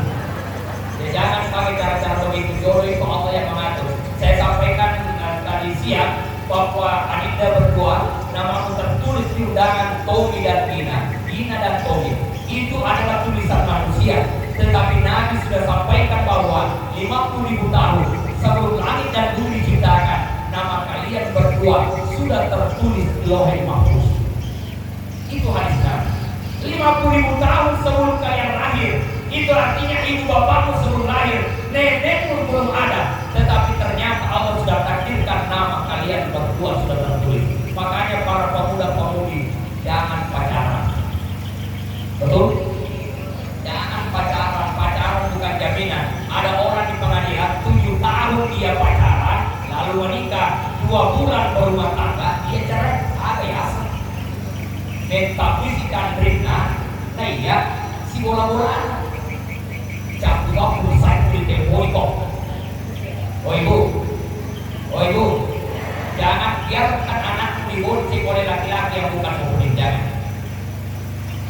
jangan pakai cara-cara begitu jodoh itu Allah yang mengatur. Saya sampaikan tadi siang bahwa Anida berdua namaku tertulis di undangan Tommy dan Ina dan Tommy itu adalah tulisan manusia, tetapi Nabi sudah sampaikan bahwa 50.000 tahun sebelum langit dan bumi diciptakan nama kalian berdua sudah tertulis di Lauhul Mahfuz. Itu hadis Nabi. 50.000 tahun sebelum kalian lahir. Itu artinya ibu bapakmu sebelum lahir, nenek pun belum ada, tetapi ternyata Allah sudah takdirkan nama kalian berdua sudah tertulis. Makanya para pemuda-pemudi jangan pacaran. Betul? Jangan pacaran. Pacaran bukan jaminan. Ada orang di pengadilan 7 tahun dia pacaran, lalu menikah 2 bulan berumah tangga, dia cerai. Ada ya? Tapi si Kandrina, nah iya, si bola-bolaan. Jam 20 saya beli tempo kok. Oh ibu, jangan biarkan anak dibonceng oleh laki-laki yang bukan pemudik, jangan.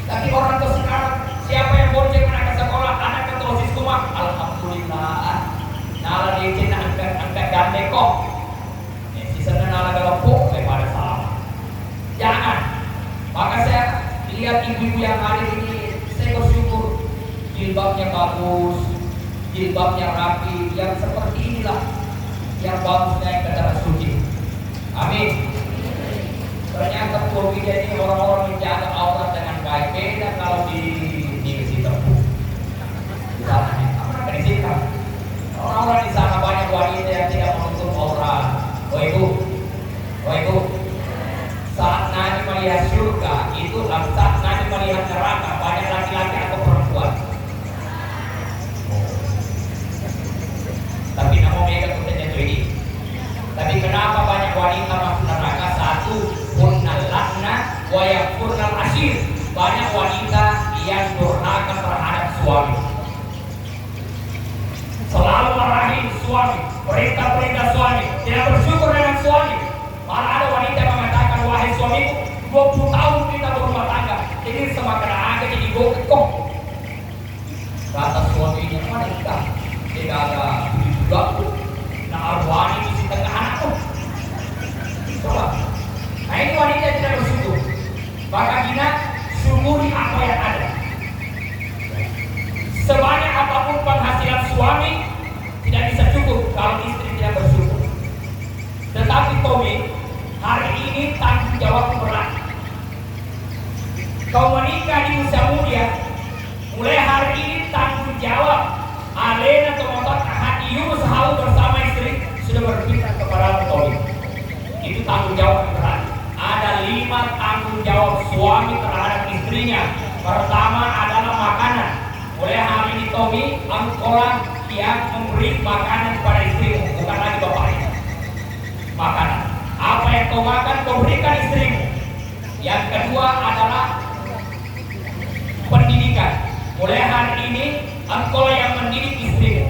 Tapi orang tua sekarang, siapa yang bonceng anak ke sekolah, anak ke osis rumah, alhamdulillah. Nala dia cina angkat gande kok. Sisanya nala galopok, pada salah. Jangan. Maka saya lihat ibu-ibu yang hari ini, saya bersyukur. Jilbabnya bagus, jilbabnya rapi, yang seperti inilah yang bagus naik ke tanah suci. Amin. Ternyata Purwija ini orang-orang menjaga aurat dengan baik. Beda kalau di Sitapur. Di sana nih, apa di Sitapur? Orang-orang di sana banyak wanita yang tidak menutup aurat. Oh ibu, saat Nabi melihat surga itu, saat Nabi melihat neraka banyak laki-laki atau perempuan. Tapi namun mereka kutanya ini. Tapi kenapa banyak wanita masuk neraka? Satu, purnal lakna, wayak purnal asyir. Banyak wanita yang durhaka terhadap suami. Selalu marahin suami, perintah-perintah suami, tidak bersyukur dengan suami. Malah ada wanita yang mengatakan, wahai suamiku, 20 tahun kita berumah tangga, ini semakin agak jadi gokok. Kata suaminya, mana kita? Tidak ada juga. Nah, arwani di tengah anakku. Coba. Nah, ini wanita yang tidak bersyukur. Maka kita syukuri apa yang ada. Sebanyak apapun penghasilan suami tidak bisa cukup kalau istri tidak bersyukur. Tetapi Tommy, hari ini tanggung jawab berat. Kau menikah di usia muda, mulai hari ini tanggung jawab. Alena teman-teman hati Yunus Hau bersama istri sudah berpindah kepada Tommy. Itu tanggung jawab berat. Ada 5 tanggung jawab suami terhadap istrinya. Pertama adalah makanan. Mulai hari ini Tommy, engkaulah yang memberi makanan kepada istrimu, bukan lagi bapaknya. Makanan. Apa yang kau makan, kau berikan istrimu. Yang kedua adalah pendidikan. Mulai hari ini engkau yang mendidik istrimu.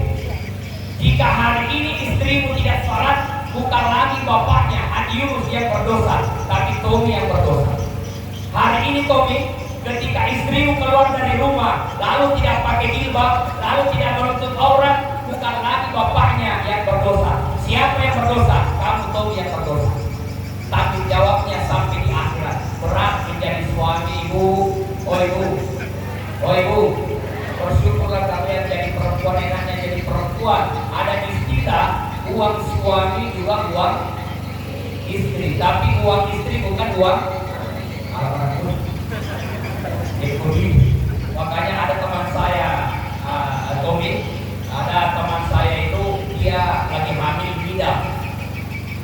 Jika hari ini istrimu tidak salat, bukan lagi bapaknya Hadi Yunus yang berdosa, tapi Tommy yang berdosa. Hari ini Tommy, ketika istrimu keluar dari rumah, lalu tidak pakai jilbab, lalu tidak menutup aurat, bukan lagi bapaknya yang berdosa. Siapa yang berdosa? Kamu Tommy yang berdosa. Tanggung jawabnya sampai di akhirat. Berat menjadi suami ibu. Oh ibu, bersyukurlah kalian jadi perempuan, enaknya jadi perempuan. Ada istilah uang suami juga uang istri, tapi uang istri bukan uang ekonomi. Makanya ada teman saya, Tommy, ada teman saya itu dia lagi hamil ngidam.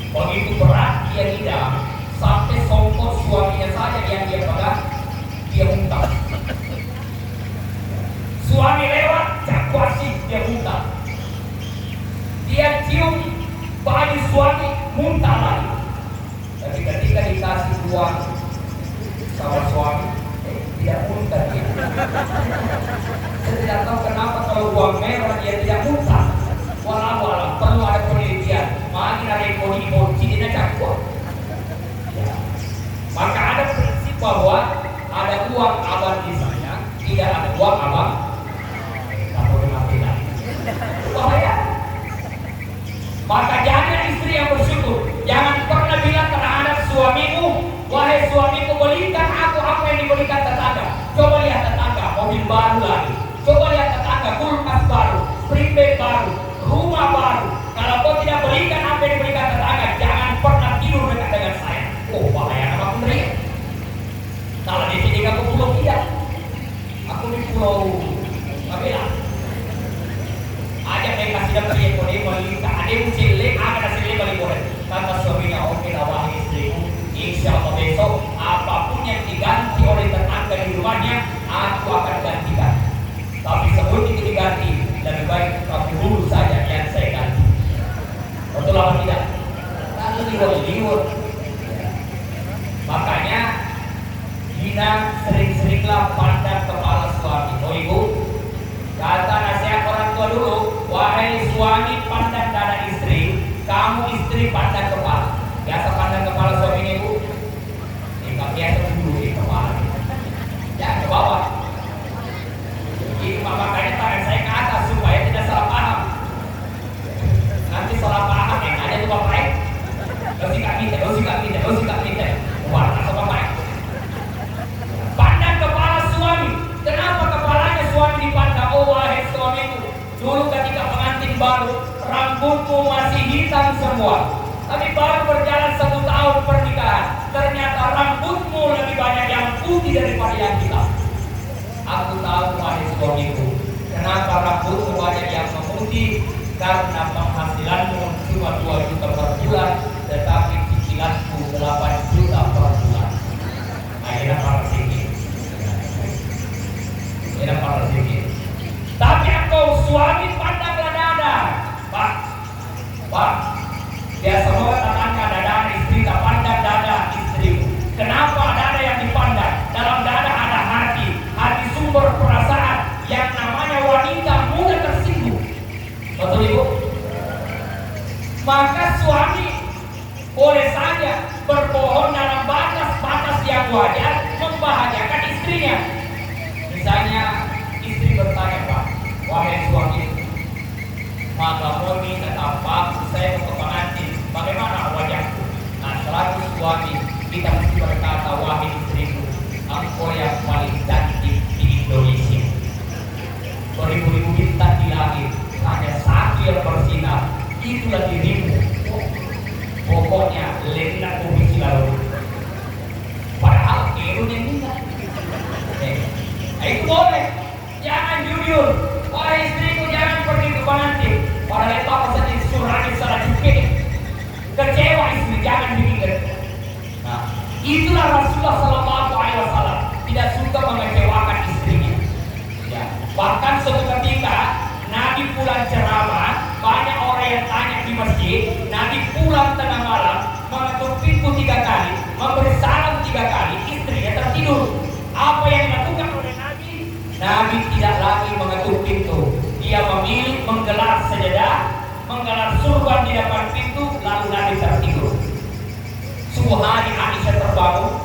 Begitu berat dia ngidam, sampai songkok suaminya saja yang dia pegang, dia muntah. Suami lewat, cakwasi, dia muntah. Dia cium baju suami muntah lagi. Tapi ketika dikasih uang sama suami, tidak muntah dia. Saya tidak tahu kenapa kalau uang merah dia tidak muntah. Walau perlu ada penelitian. Makin ada koni tidak cakup. Ya. Maka ada prinsip bahwa ada uang abang di sana, tidak ada uang abang. Tak boleh mati lagi. Bahaya. Maka jangan istri yang bersyukur. Jangan pernah bilang terhadap suamimu, wahai suamiku, belikan aku apa yang dibelikan tetangga. Coba lihat tetangga, mobil baru lagi. Coba lihat tetangga, kulkas baru, spring baru, rumah baru. Kalau kau tidak belikan apa yang dibelikan tetangga, jangan pernah tidur dekat dengan saya. Oh, bahaya apa menteri? Kalau di sini aku pulau tidak, aku di pulau Mabela. Aja mereka kasih dapat yang boleh melintas. Ada yang silek, ada silek balik boleh. Kata suaminya, oke lah wahai istriku, insya Allah besok apapun yang diganti oleh tetangga di rumahnya, aku akan gantikan. Tapi sebelum itu diganti, lebih baik kamu dulu saja yang saya ganti. Betul apa tidak? Lalu liwat. Makanya Dina sering-seringlah pandang kepala suami. Oh ibu, kata nasihat orang tua dulu, wahai suami pandang dada istri, kamu istri pandang kepala. Biasa pandang kepala suaminya ibu? Enggak biasa dulu di kepala. Ya ke bawah. Ini makanya tangan saya ke atas supaya tidak salah paham. Nanti salah paham yang ada tuh bapak. Dosi kak minta. Warna sama bapak. Pandang kepala suami. Kenapa kepalanya suami dipandang? Oh wahai suamiku, dulu ketika pengantin baru, rambutmu masih hitam semua. Tapi baru berjalan 1 tahun pernikahan, ternyata rambutmu lebih banyak yang putih daripada yang hitam. Aku tahu wahai suamiku, kenapa rambutmu banyak yang memutih? Karena penghasilanmu cuma 2 juta per bulan, tetapi cicilanku 8 juta per bulan. Akhirnya para sedikit. Tapi engkau suami pandanglah dada, Pak. Biasa orang tetangga dada istri, tak pandang dada istri. Kenapa dada yang dipandang? Dalam dada ada hati sumber perasaan yang namanya wanita mudah tersinggung. Betul ibu? Maka suami boleh saja berbohong dalam batas-batas yang wajar, membahagiakan istrinya. Misalnya istri bertanya, Pak, wahai suami, makamoni kata Pak, saya mau ke pengantin, bagaimana wajahku? Nah, selaku suami kita mesti berkata, wahai istriku, engkau yang paling cantik di Indonesia. Beribu-ribu bintang di langit, hanya satu yang bersinar, itulah dirimu. Pokoknya lena komisi lalu. Padahal kerunya minta. Itu boleh. Jangan jujur. Wahai istriku, jangan pergi ke pengantin. Padahal itu apa saja surani salah cukit. Kecewa istri, jangan bikin. Nah, itulah Rasulullah SAW tidak suka mengecewakan istrinya. Ya. Bahkan suatu ketika Nabi pulang ceramah, banyak orang yang tanya di masjid. Nabi pulang tengah malam, mengetuk pintu 3 kali, memberi salam 3 kali, istrinya tertidur. Apa yang dilakukan oleh Nabi? Nabi tidak lagi mengetuk pintu. Dia memilih menggelar sajadah, menggelar surban di depan pintu, lalu Nabi tertidur. Subuh hari Aisyah terbangun,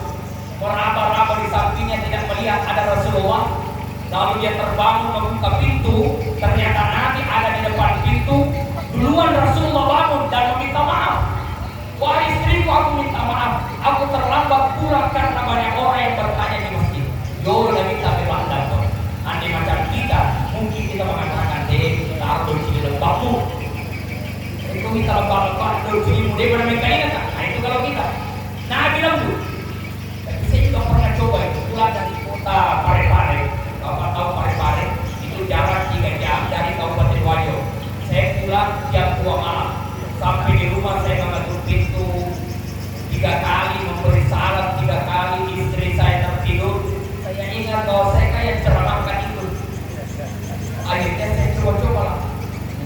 meraba-raba di sampingnya tidak melihat ada Rasulullah. Lalu dia terbangun membuka pintu, ternyata Nabi ada di depan pintu. Duluan Rasulullah bangun dan meminta maaf. Wahai istriku, aku minta maaf. Aku terlambat pulang karena banyak orang yang bertanya di masjid. Yo, Nabi tapi pandang tuh. Andai macam kita, mungkin kita mengatakan, kita harus di lembabmu. Itu kita lembab-lembab, dulu dia pernah minta ingat kan? Nah itu kalau kita. Nabi bilang tuh. Tapi saya juga pernah coba itu pulang dari kota Parepare. Bapak tahu Parepare? Itu jarak 3 jam dari Kabupaten Wajo. Saya pulang jam 2 malam. Sampai di rumah saya mengetuk pintu 3 kali, memberi salam 3 kali, istri saya tertidur. Saya ingat bahwa saya kayak ceramahkan itu. Akhirnya saya coba-coba lah.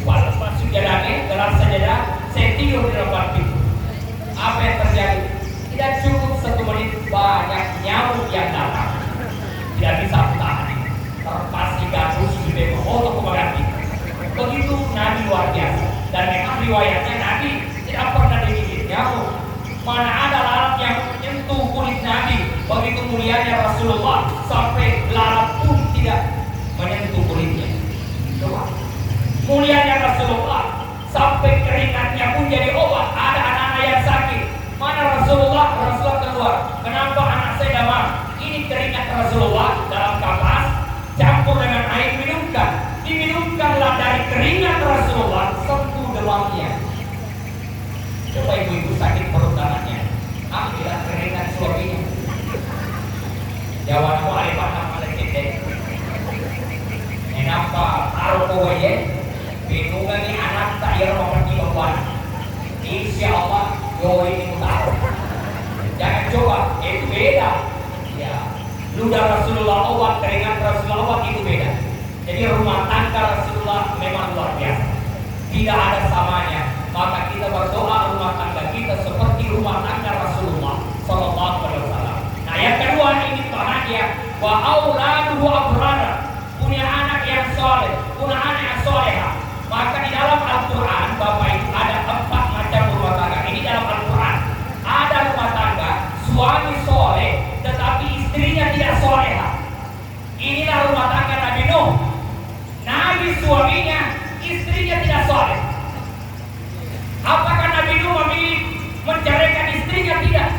Lepas sujadahnya, gelar sajadah, saya tidur di depan pintu. luar biasa. Dan memang riwayatnya Nabi tidak pernah digigit nyamuk. Mana ada lalat yang menyentuh kulit Nabi. Begitu mulianya Rasulullah sampai lalat pun tidak menyentuh kulitnya. Coba. Mulianya Rasulullah sampai keringatnya pun jadi obat. Ada anak-anak yang sakit. Mana Rasulullah keluar. Kenapa anak saya demam? Ini keringat Rasulullah dalam kapas campur dengan air minumkan. Diminumkanlah dari keringat Rasulullah sembuh demamnya. Coba ibu-ibu sakit perut anaknya, ambillah keringat suaminya. Jawaban ko ay patang malakit eh. Kenapa taruh kowe ya? Binungan ni anak tak ia mempergi bapak. Insya Allah yo ini tahu. Jangan coba, itu beda. Ya, ludah Rasulullah obat, keringat Rasulullah obat itu beda. Jadi rumah tangga Rasulullah memang luar biasa. Tidak ada samanya. Maka kita berdoa rumah tangga kita seperti rumah tangga Rasulullah Sallallahu Alaihi Wasallam. Nah yang kedua ini bahagia. Wa auladuhu abrara, punya anak yang soleh, punya anak yang soleha. Maka di dalam Al-Quran Bapak Ibu ada 4 macam rumah tangga. Ini dalam Al-Quran ada rumah tangga suami soleh tetapi istrinya tidak soleha. Inilah rumah tangga Nabi Nuh. Nabi suaminya, istrinya tidak soleh. Apakah Nabi Nuh memilih menceraikan istrinya? Tidak.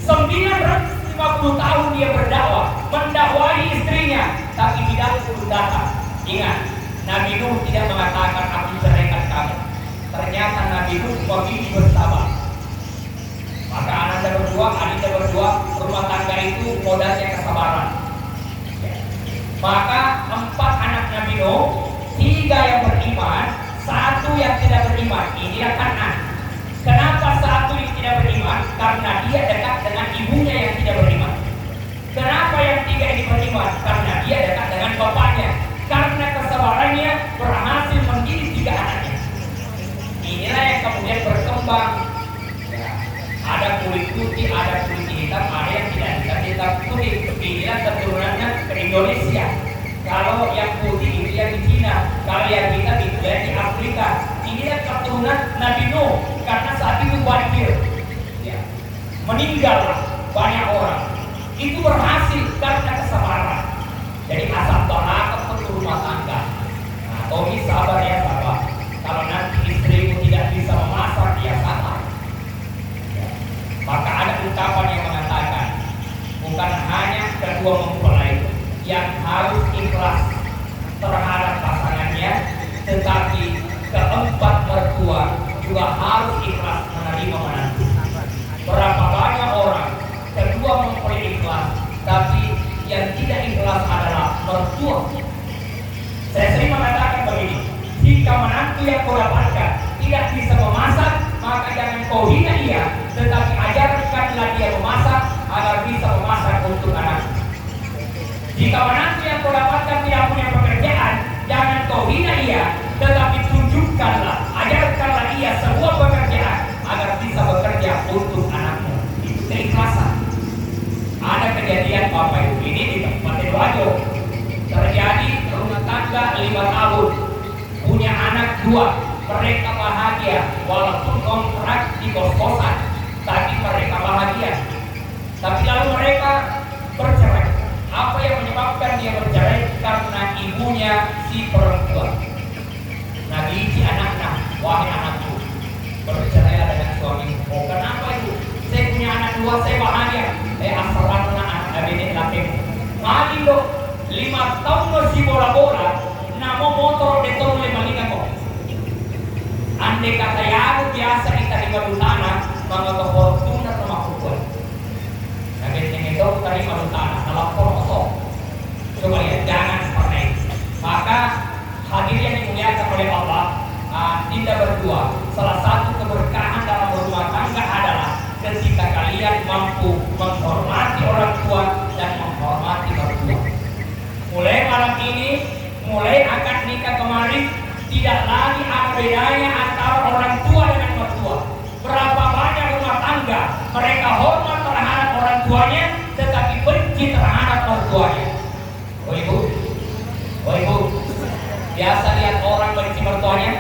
950 tahun dia berdakwah, mendakwahi istrinya, tapi tidak turun datang. Ingat, Nabi Nuh tidak mengatakan aku ceraikan kamu. Ternyata Nabi Nuh memilih bersabar. Maka Anda berdua, adiknya berdua, rumah tangga itu modalnya kesabaran. Maka 4 anak Nabi Nuh, 3 yang beriman, 1 yang tidak beriman. Inilah Kanan. Kenapa 1 yang tidak beriman? Karena dia dekat dengan ibunya yang tidak beriman. Kenapa yang 3 ini beriman? Karena dia dekat dengan bapaknya. Karena kesabarannya berhasil mendidik 3 anaknya. Inilah yang kemudian berkembang. Ya. Ada kulit putih, ada kulit hitam, ada yang tidak hitam putih. Inilah keturunannya ke Indonesia. Kalau yang putih itu yang di Cina, kalau yang hitam itu yang di Afrika. Inilah keturunan Nabi Nuh. Karena saat itu banjir, ya, meninggal banyak orang. Itu berhasil karena kesabaran. Jadi asal tolak ke rumah tangga. Nah, Tommy sabar ya sabar. Kalau nanti istrimu tidak bisa memasak, dia sabar. Ya. Maka ada ungkapan yang mengatakan, bukan hanya kedua mempelai yang harus ikhlas terhadap pasangannya, tetapi keempat mertua juga harus ikhlas menerima menantu. Berapa banyak orang kedua mempelai ikhlas, tapi yang tidak ikhlas adalah mertua. Saya sering mengatakan begini, jika menantu yang kau dapatkan tidak bisa memasak, maka jangan kau hina dia, tetapi ajarkanlah dia memasak agar bisa memasak untuk anak. Jika menantu yang kau dapatkan tidak punya pekerjaan, jangan kau hina dia, tetapi tunjukkanlah, ajarkanlah ia sebuah pekerjaan agar bisa bekerja untuk anakmu. Itu keikhlasan. Ada kejadian Bapak Ibu ini di tempat Sidoarjo. Terjadi rumah tangga 5 tahun, punya anak 2. Mereka bahagia walaupun kontrak di kos-kosan, tapi mereka bahagia. Tapi lalu mereka bercerai. Apa yang menyebabkan dia bercerai? Karena ibunya si perempuan. Nabi si anaknya, wahai anakku, bercerailah dengan suami. Oh kenapa itu? Saya punya anak 2, saya bahagia. Asalkan anak ini laki. Mali lo 5 tahun masih bola-bola, namo motor detong 5 lima kok. Andai kata ya biasa kita di tanah, mga kefortuna sama kupon. Naging itu tadi tanah, dalam porosok. Coba lihat, jangan seperti itu. Maka hadir yang dimuliakan oleh Allah, tidak berdua. Salah satu keberkahan dalam berumah tangga adalah ketika kalian mampu menghormati orang tua dan menghormati mertua. Mulai malam ini, mulai akad nikah kemarin, tidak lagi ada bedanya antara orang tua dengan mertua. Berapa banyak rumah tangga mereka hormat terhadap orang tuanya, tetapi benci terhadap mertuanya. Oh ibu, biasa lihat orang benci mertuanya.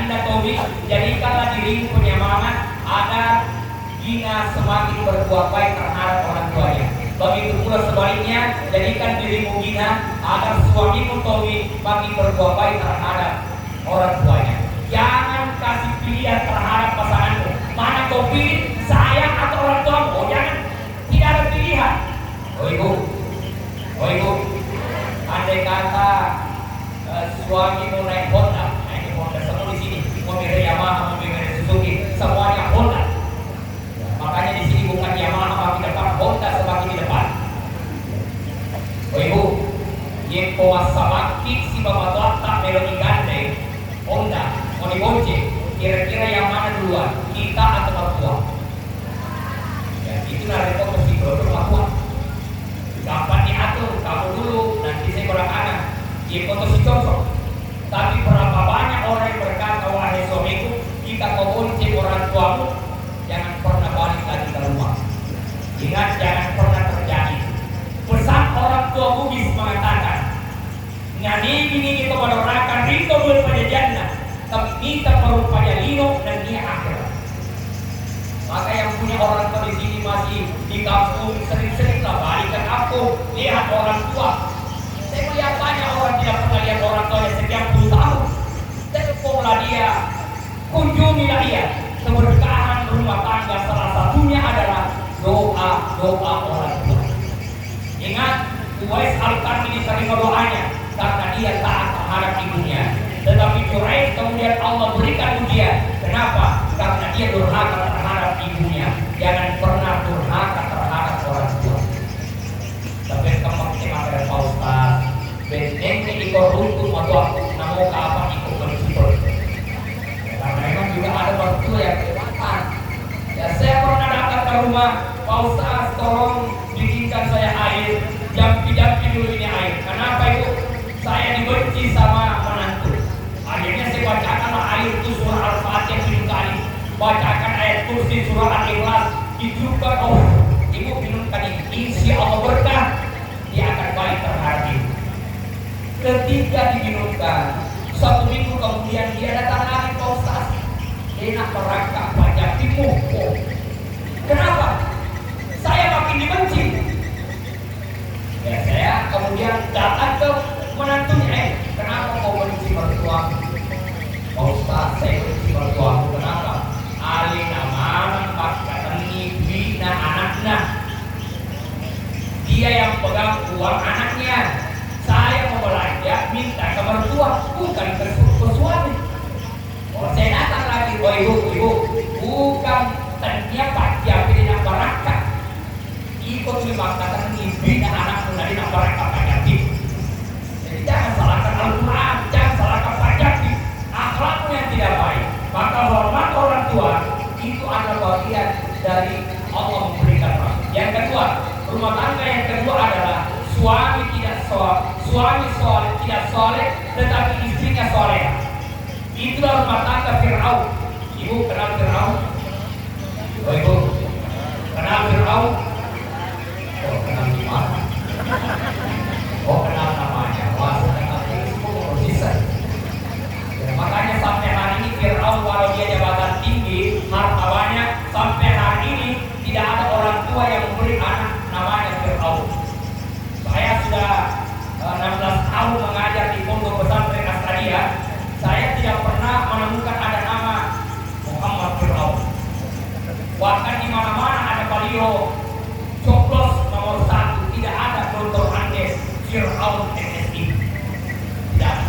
anda Tommy, jadikanlah dirimu penyemangat agar Gina semakin berbuat baik terhadap orang tuanya. Begitu pula sebaliknya, jadikan dirimu Gina agar suamimu Tommy makin berbuat baik terhadap orang tuanya. Jangan kasih pilihan terhadap pasanganmu. Mana kau pilih, saya atau orang tuamu? Oh jangan, tidak ada pilihan. Oh ibu, andai kata suami mau naik Honda, semua di sini, mobil Yamaha, mobil Suzuki, semuanya Honda. Makanya di sini bukan Yamaha di depan, Honda semakin di depan. Oh ibu, yang kuasa bakti si bapak tua tak meloni gandeng Honda mau dibonceng, kira-kira yang mana duluan, kita atau mertua? Ya itulah repot si mertua. Kapan diatur, kamu dulu, nanti saya belakangan. Yang foto si cocok. Tapi berapa banyak orang yang berkata, wahai suamiku, jika kau bonceng orang tuamu, jangan pernah balik lagi ke rumah. Ingat, jangan pernah terjadi. Pesan orang tua Bugis mengatakan, ngani gini kita menerangkan rito berpajajanna, tapi kita perlu pajalino dan dia akhirat. Maka yang punya orang tua di sini masih di kampung, sering-sering lah balik ke kampung, lihat orang tua. Saya melihat banyak orang tidak pernah lihat orang tuanya sekian puluh tahun. Teleponlah dia, kunjungilah dia. Keberkahan rumah tangga salah satunya adalah doa orang tua. Ingat, Uwais Al-Qarni diterima doanya karena dia taat terhadap ibunya. Tetapi Quraisy kemudian Allah berikan ujian. Kenapa? Karena dia durhaka terhadap ibunya. Jangan pernah durhaka terhadap orang tua. Tapi kemarin ada Pak Ustaz, benteng ikut runtuh atau aku namo ke apa ikut bersyukur. Karena memang juga ada orang tua yang kelewatan. Ya saya pernah datang ke rumah, Pak Ustaz tolong bikinkan saya air, jampi dulu ini air. Kenapa itu? Saya dibenci sama menantu. Akhirnya saya bacakanlah air itu surah Al-Fatihah 7 kali. Bacakan ayat kursi surah Al-Ikhlas. Hidupkan, oh ibu minumkan ini. Insya Allah berkah, dia akan baik terhadap ibu. Ketika diminumkan, 1 minggu kemudian dia datang lagi ke Ustaz. Enak merangkak pajak dipukul. Kenapa? Saya makin dibenci. Ya saya kemudian datang ke menantunya, kenapa kau benci mertua? Oh Ustaz, saya benci mertuamu. Kenapa? Alina mamang pakatani bina anaknya. Dia yang pegang uang anaknya. Saya mau belanja minta ke mertua, bukan ke suami. Oh saya datang lagi, oh ibu, bukan ternyata Pak Jabi tidak barakat. Ikut lima kata bina anakmu dari nak barakat Pak Jabi. Jangan salahkan Al-Quran, jangan salahkan pajak, akhlakmu yang tidak baik. Maka hormat orang tua itu adalah bagian dari Allah memberikan rahmat. Yang kedua, rumah tangga yang kedua adalah suami tidak soleh, tetapi istrinya soleh. Itulah rumah tangga Fir'aun. Ibu kenal Fir'aun? Oh ibu, kenal Fir'aun? Oh kenal di mana? Oh kenal namanya. Makanya sampai hari ini Fir'aun walau dia jabatan tinggi, hartawannya, sampai hari ini tidak ada orang tua yang memberi anak namanya Fir'aun. Saya sudah 16 tahun mengajar di pondok pesantren Astadia. Saya tidak pernah menemukan ada nama Muhammad Fir'aun. Bahkan di mana-mana ada baliho coblos nomor 1, tidak ada Dr. Andes Fir'aun MSI. Tidak ada.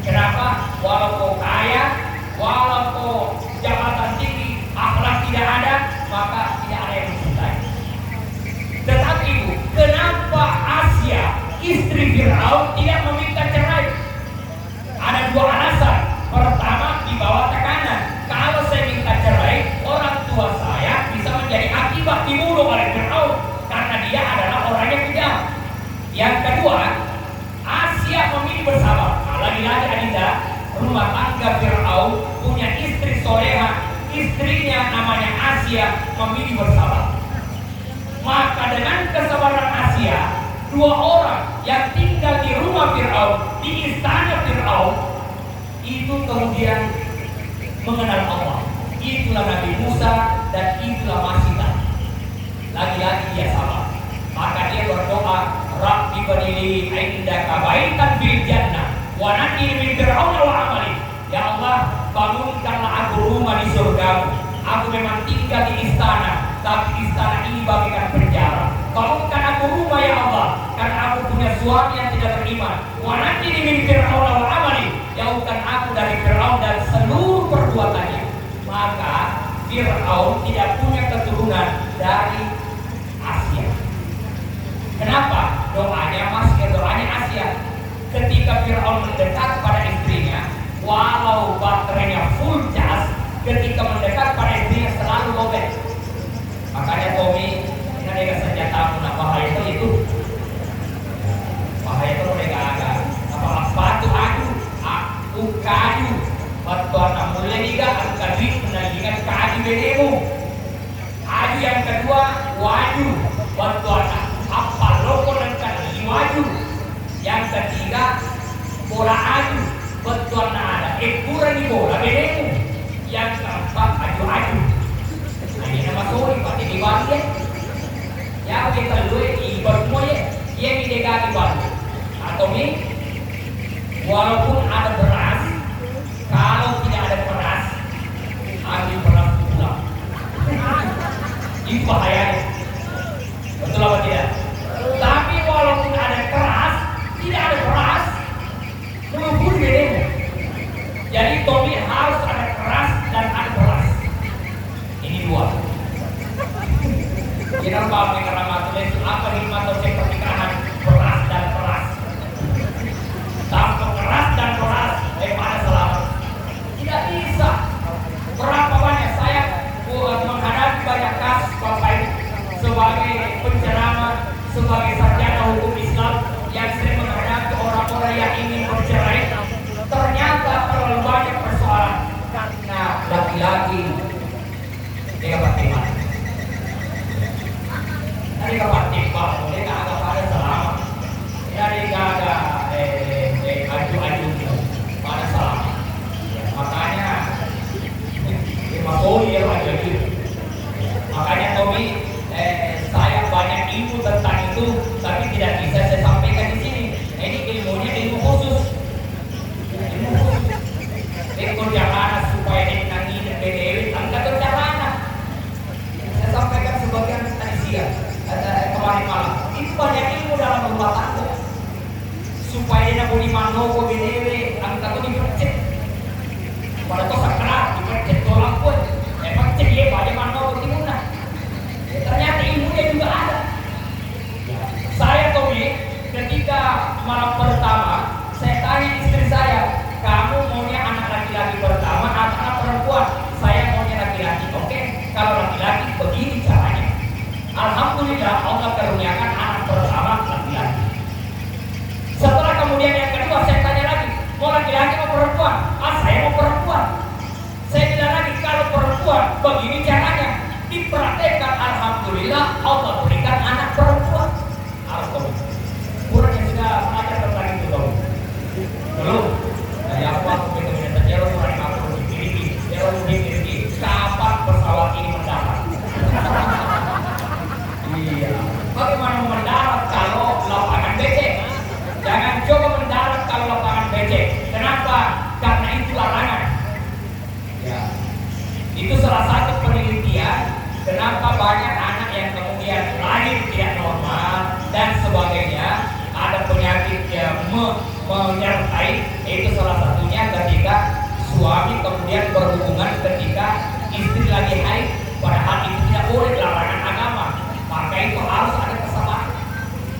Kenapa? Walau kau kaya, walau kau jabatan tinggi, akhlak tidak ada, maka tidak ada yang mencintai. Tetapi ibu, kenapa Asia, istri Fir'aun tidak meminta cerai? Ada 2 alasan. Pertama, di bawah tekanan. Kalau saya minta cerai, orang tua saya bisa menjadi akibat dibunuh oleh Fir'aun karena dia adalah orang yang kejam. Yang kedua, Asia memilih bersabar. Lagi-lagi Adinda, rumah tangga Fir'aun punya istri soleha, istrinya namanya Asia, memilih bersabar. Maka dengan kesabaran Asia, 2 orang yang tinggal di rumah Fir'aun, di istana Fir'aun, itu kemudian mengenal Allah. Itulah Nabi Musa dan itulah masih tadi. Lagi-lagi dia sabar. Maka dia berdoa, Rabbi bnili indaka baitan fil jannah wa najini min fir'auna wa amali. Ya Allah, bangunkanlah aku rumah di surgamu. Aku memang tinggal di istana, tapi istana ini bagaikan penjara. Bangunkan aku rumah ya Allah, karena aku punya suami yang tidak beriman. Wa najini min fir'auna wa amali. Jauhkan aku dari Fir'aun dan seluruh perbuatannya. Maka Fir'aun tidak punya keturunan dari Asia. Kenapa? Doanya Asia. Ketika Fir'aun mendekat pada istrinya, walau baterainya full cas, ketika mendekat pada istrinya selalu lobek. Makanya Tommy, ini ada senjata munah bahaya itu. Bahaya itu mereka agak batu aku kayu, batuan mulai juga aku kaji menandingan kayu bedemu. Aju yang kedua waju, batuan apa loko dan kaji waju. Yang ketiga bola aju, batuan ada kurang di bola bedemu. Yang keempat aju. Nah ini nama sorry pasti dibalik ya kita dulu ibaratnya yang didekat dibalik atau ini walaupun ada beras, kalau tidak ada beras, ambil beras pulang. Ini bahayanya. Betul apa tidak? Tapi walaupun ada keras, tidak ada beras, meluput bedanya. Jadi Tommy harus ada keras dan ada beras. Ini dua. Kita paham karena matulnya itu apa hikmah atau pernikahan beras dan keras. Tanpa keras dan keras, pada selamat. Tidak bisa. Berapa banyak saya menghadapi banyak kasus Bapak Ibu sebagai penceramah, sebagai sarjana hukum Islam yang sering menghadapi orang-orang yang ingin bercerai. Ternyata terlalu banyak persoalan karena laki-laki dia bagaimana? Dari kapan timbal, dia tak ada pada selamat. Dari ada aju-aju pada selamat. Makanya makanya Tommy, saya banyak ilmu tentang itu, tapi tidak bisa saya sampaikan di sini. Nah, ini ilmunya ilmu khusus. Ikut jalanan supaya dia nanti PDW, angkat jalanan. Saya sampaikan sebagian tadi siang, kemarin malam. Itu banyak ilmu dalam rumah tangga. Supaya dia nak boleh manoko PDW, angkat tu dipercek. Pada tu sakrat, dipercek tolak pun. Percek dia pada manoko timuna. Ternyata ilmunya juga ada. Saya Tommy, ketika malam pertama, saya tanya istri saya, kamu maunya anak laki-laki pertama atau anak perempuan? Saya maunya laki-laki. Oke, kalau laki-laki begini caranya. Alhamdulillah Allah karuniakan anak pertama laki-laki. Setelah kemudian yang kedua saya tanya lagi, mau laki-laki atau perempuan? Saya mau perempuan. Saya bilang lagi, kalau perempuan begini caranya. Dipraktekkan, alhamdulillah Allah berikan anak perempuan. Alhamdulillah. Kurang yang sudah belajar tentang itu dong. Belum. Dari awal begitu terjadi kurang aku dipilih, dipilih. Kapan pesawat ini mendarat? Iya. Bagaimana mendarat kalau lapangan becek? Jangan coba mendarat kalau lapangan becek. Kenapa? Karena itu larangan. Ya. Itu salah satu penelitian. Kenapa banyak anak yang kemudian lahir tidak normal dan sebagainya, ada penyakit yang menyertai, itu salah satunya ketika suami kemudian berhubungan ketika istri lagi haid, padahal itu tidak boleh, larangan agama. Maka itu harus ada kesabaran.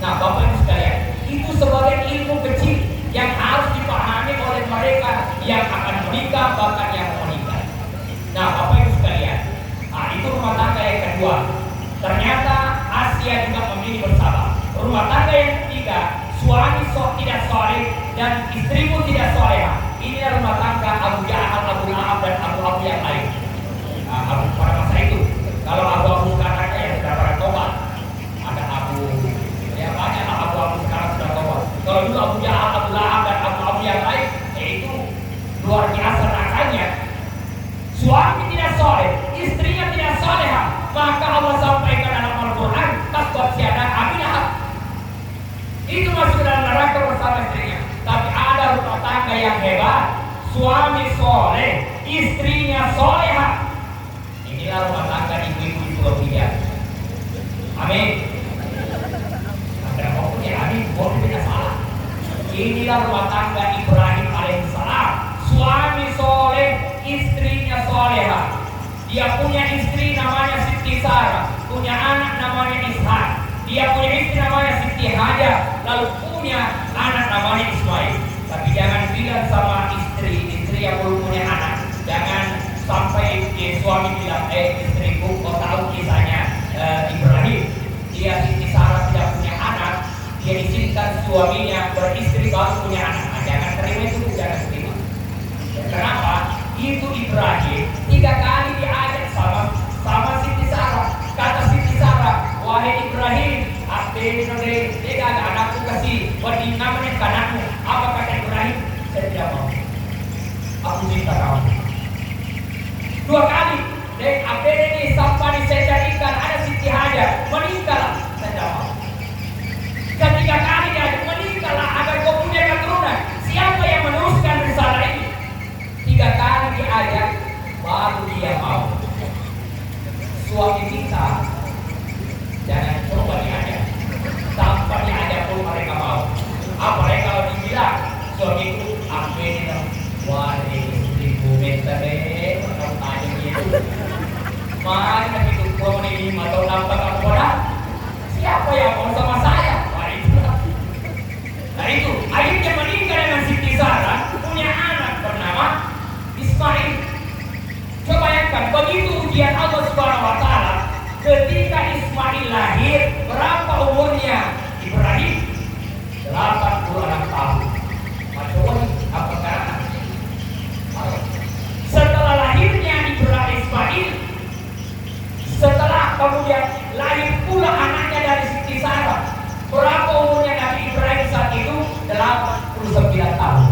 Nah Bapak Ibu sekalian, itu sebagai ilmu kecil yang harus dipahami oleh mereka yang akan menikah bahkan yang mau menikah. Nah Bapak Ibu sekalian, itu rumah tangga yang kedua. Ternyata Asia juga memilih bersabar. Rumah tangga yang ketiga, suami tidak soleh dan istri pun tidak soleha. Inilah rumah tangga Abu Jahal, Abu Lahab dan Abu yang lain. Pada masa itu, kalau Abu sekarang ya sudah pada tobat. Ada ya banyak Abu sekarang sudah tobat. Kalau dulu Abu Jahal, Abu Lahab dan Abu yang lain, itu luar biasa rasanya. suami tidak soleh, istrinya tidak soleha, maka Allah sampaikan dalam Al-Quran, takut siada aminah. Itu masuk dalam neraka bersama istrinya. Tapi ada rumah tangga yang hebat, suami soleh, istrinya soleha. Inilah rumah tangga ibu-ibu itu lebih. Amin. Ada apa ya? Amin. Boleh tidak salah. Inilah rumah tangga Ibrahim alaihissalam. Suami soleh, istrinya soleha. Dia punya istri namanya Siti Sarah, punya anak namanya Ishak. Dia punya istri namanya Siti Hajar, lalu punya anak namanya Ismail. Tapi jangan bilang sama istri yang belum punya anak, jangan sampai suami bilang, istriku, kau tahu kisahnya Ibrahim. Dia Siti Sarah tidak punya anak, dia izinkan suaminya beristri baru punya anak. Nah, jangan terima itu, jangan terima. Kenapa? Itu Ibrahim 3 kali diajak sama Siti Sarah. Kata Siti Sarah, wahai Ibrahim, tega anakku kasih wadi namanya anakmu. Apa kata Ibrahim? Saya tidak mau. Aku cinta kamu. 2 kali. Dan apa ini sampai saya carikan ada Siti Hajar, menikahlah. Saya tidak mau. Ketiga kali diajak, menikahlah agar kau punya keturunan. Siapa yang meneruskan risalah ini? 3 kali diajak, baru dia mau. Suami kita jangan coba diajak, tanpa diajak pun mereka mau. Apalagi kalau dibilang suamiku amin, wah istriku minta deh, kau tanya gitu. Mari tapi itu gua ini atau nampak kamu bodoh. Siapa yang mau sama saya? Wah itu. Nah itu, akhirnya menikah dengan Siti Sarah, punya anak bernama Ismail. Coba bayangkan, begitu ujian Allah Subhanahu wa Ta'ala, ketika Ismail lahir, berapa umurnya Ibrahim? 86 tahun. Coba apakah setelah lahirnya Ibrahim Ismail, setelah kemudian lahir pula anaknya dari Siti Sarah, berapa umurnya Nabi Ibrahim saat itu? 89 tahun.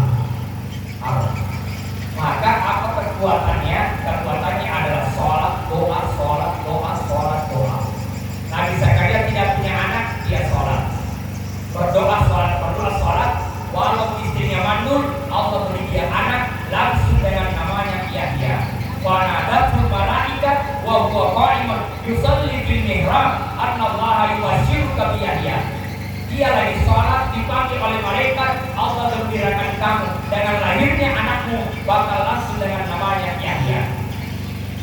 Maka apa kekuatannya? Kekuatannya adalah sholat, doa, sholat, doa, sholat, doa. Nabi Zakaria tidak punya anak, dia sholat. Berdoa, sholat. Walau istrinya mandul, Allah beri dia anak langsung dengan namanya Yahya. Fanadatul malaikat wa huwa qa'imun yusalli fil mihrab annallaha yubashshiruka bi Yahya. Dia lagi sholat, dipanggil oleh malaikat, Allah gembirakan kamu dengan lahirnya anakmu, bakal langsung dengan namanya Yahya.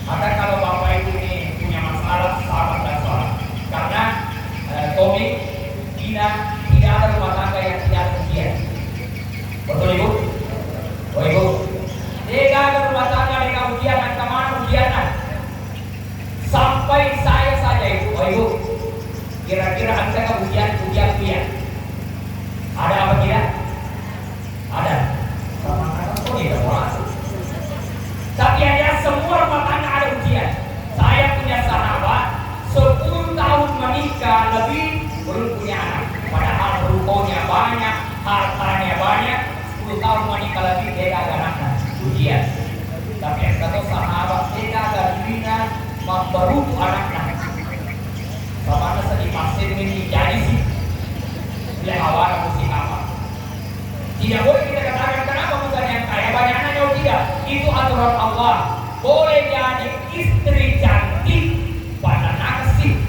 Maka kalau bapak ibu ini punya masalah, sahabat dan sholat. Karena Tommy, Dina, tidak ada rumah tangga yang tidak ada ujian. Betul ibu? Oh ibu? Tidak ada rumah tangga dengan ujian, dan kemana ujian? Sampai saya saja ibu. Oh ibu? Kira-kira anda ke ujian. Ada apa tidak? Ada. Oh tidak masuk. Tapi ada semua rumah tangga ada ujian. Saya punya sahabat 10 tahun menikah lebih belum punya anak. Padahal rukonya banyak, hartanya banyak. 10 tahun menikah lebih tidak ada anak. Ujian. Tapi yang kata sahabat tidak ada dunia memberutu anaknya. Sama sedih pasir ini jadi sih. Lehawara musik apa? Tidak boleh kita katakan kenapa bukan yang kaya banyak anaknya atau tidak. Itu aturan Allah. Boleh jadi istri cantik pada naksir.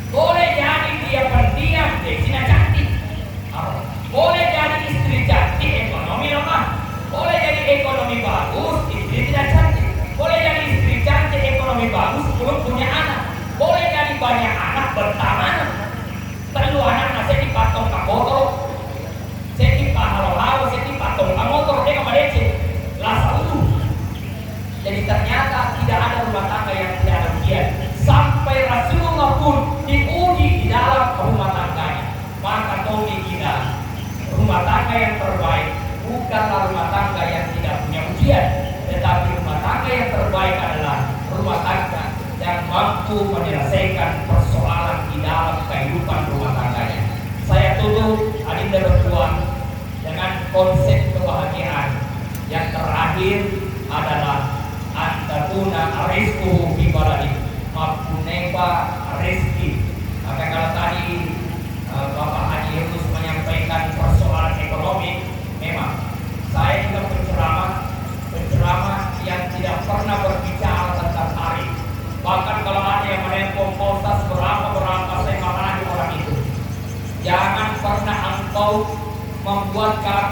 Boleh jadi dia pendiam, dia cantik. Boleh jadi istri cantik, ekonomi lemah. Boleh jadi ekonomi bagus, istri tidak cantik. Boleh jadi istri cantik, ekonomi bagus, belum punya anak. Boleh jadi banyak anak bertahan. Perlu anak nasi dipatong ke motor, saya dipahalo-halo, saya dipatong ke motor, dia ke DC, lasa utuh. Jadi ternyata tidak ada rumah tangga yang tidak ada ujian. Sampai Rasulullah pun diuji di dalam rumah tangganya. Maka Tommy kita, rumah tangga yang terbaik bukanlah rumah tangga yang tidak punya ujian, tetapi rumah tangga yang terbaik adalah rumah tangga yang mampu menyelesaikan persoalan di dalam kehidupan rumah tangganya. Saya tutup adinda berdua dengan konsep kebahagiaan. Yang terakhir adalah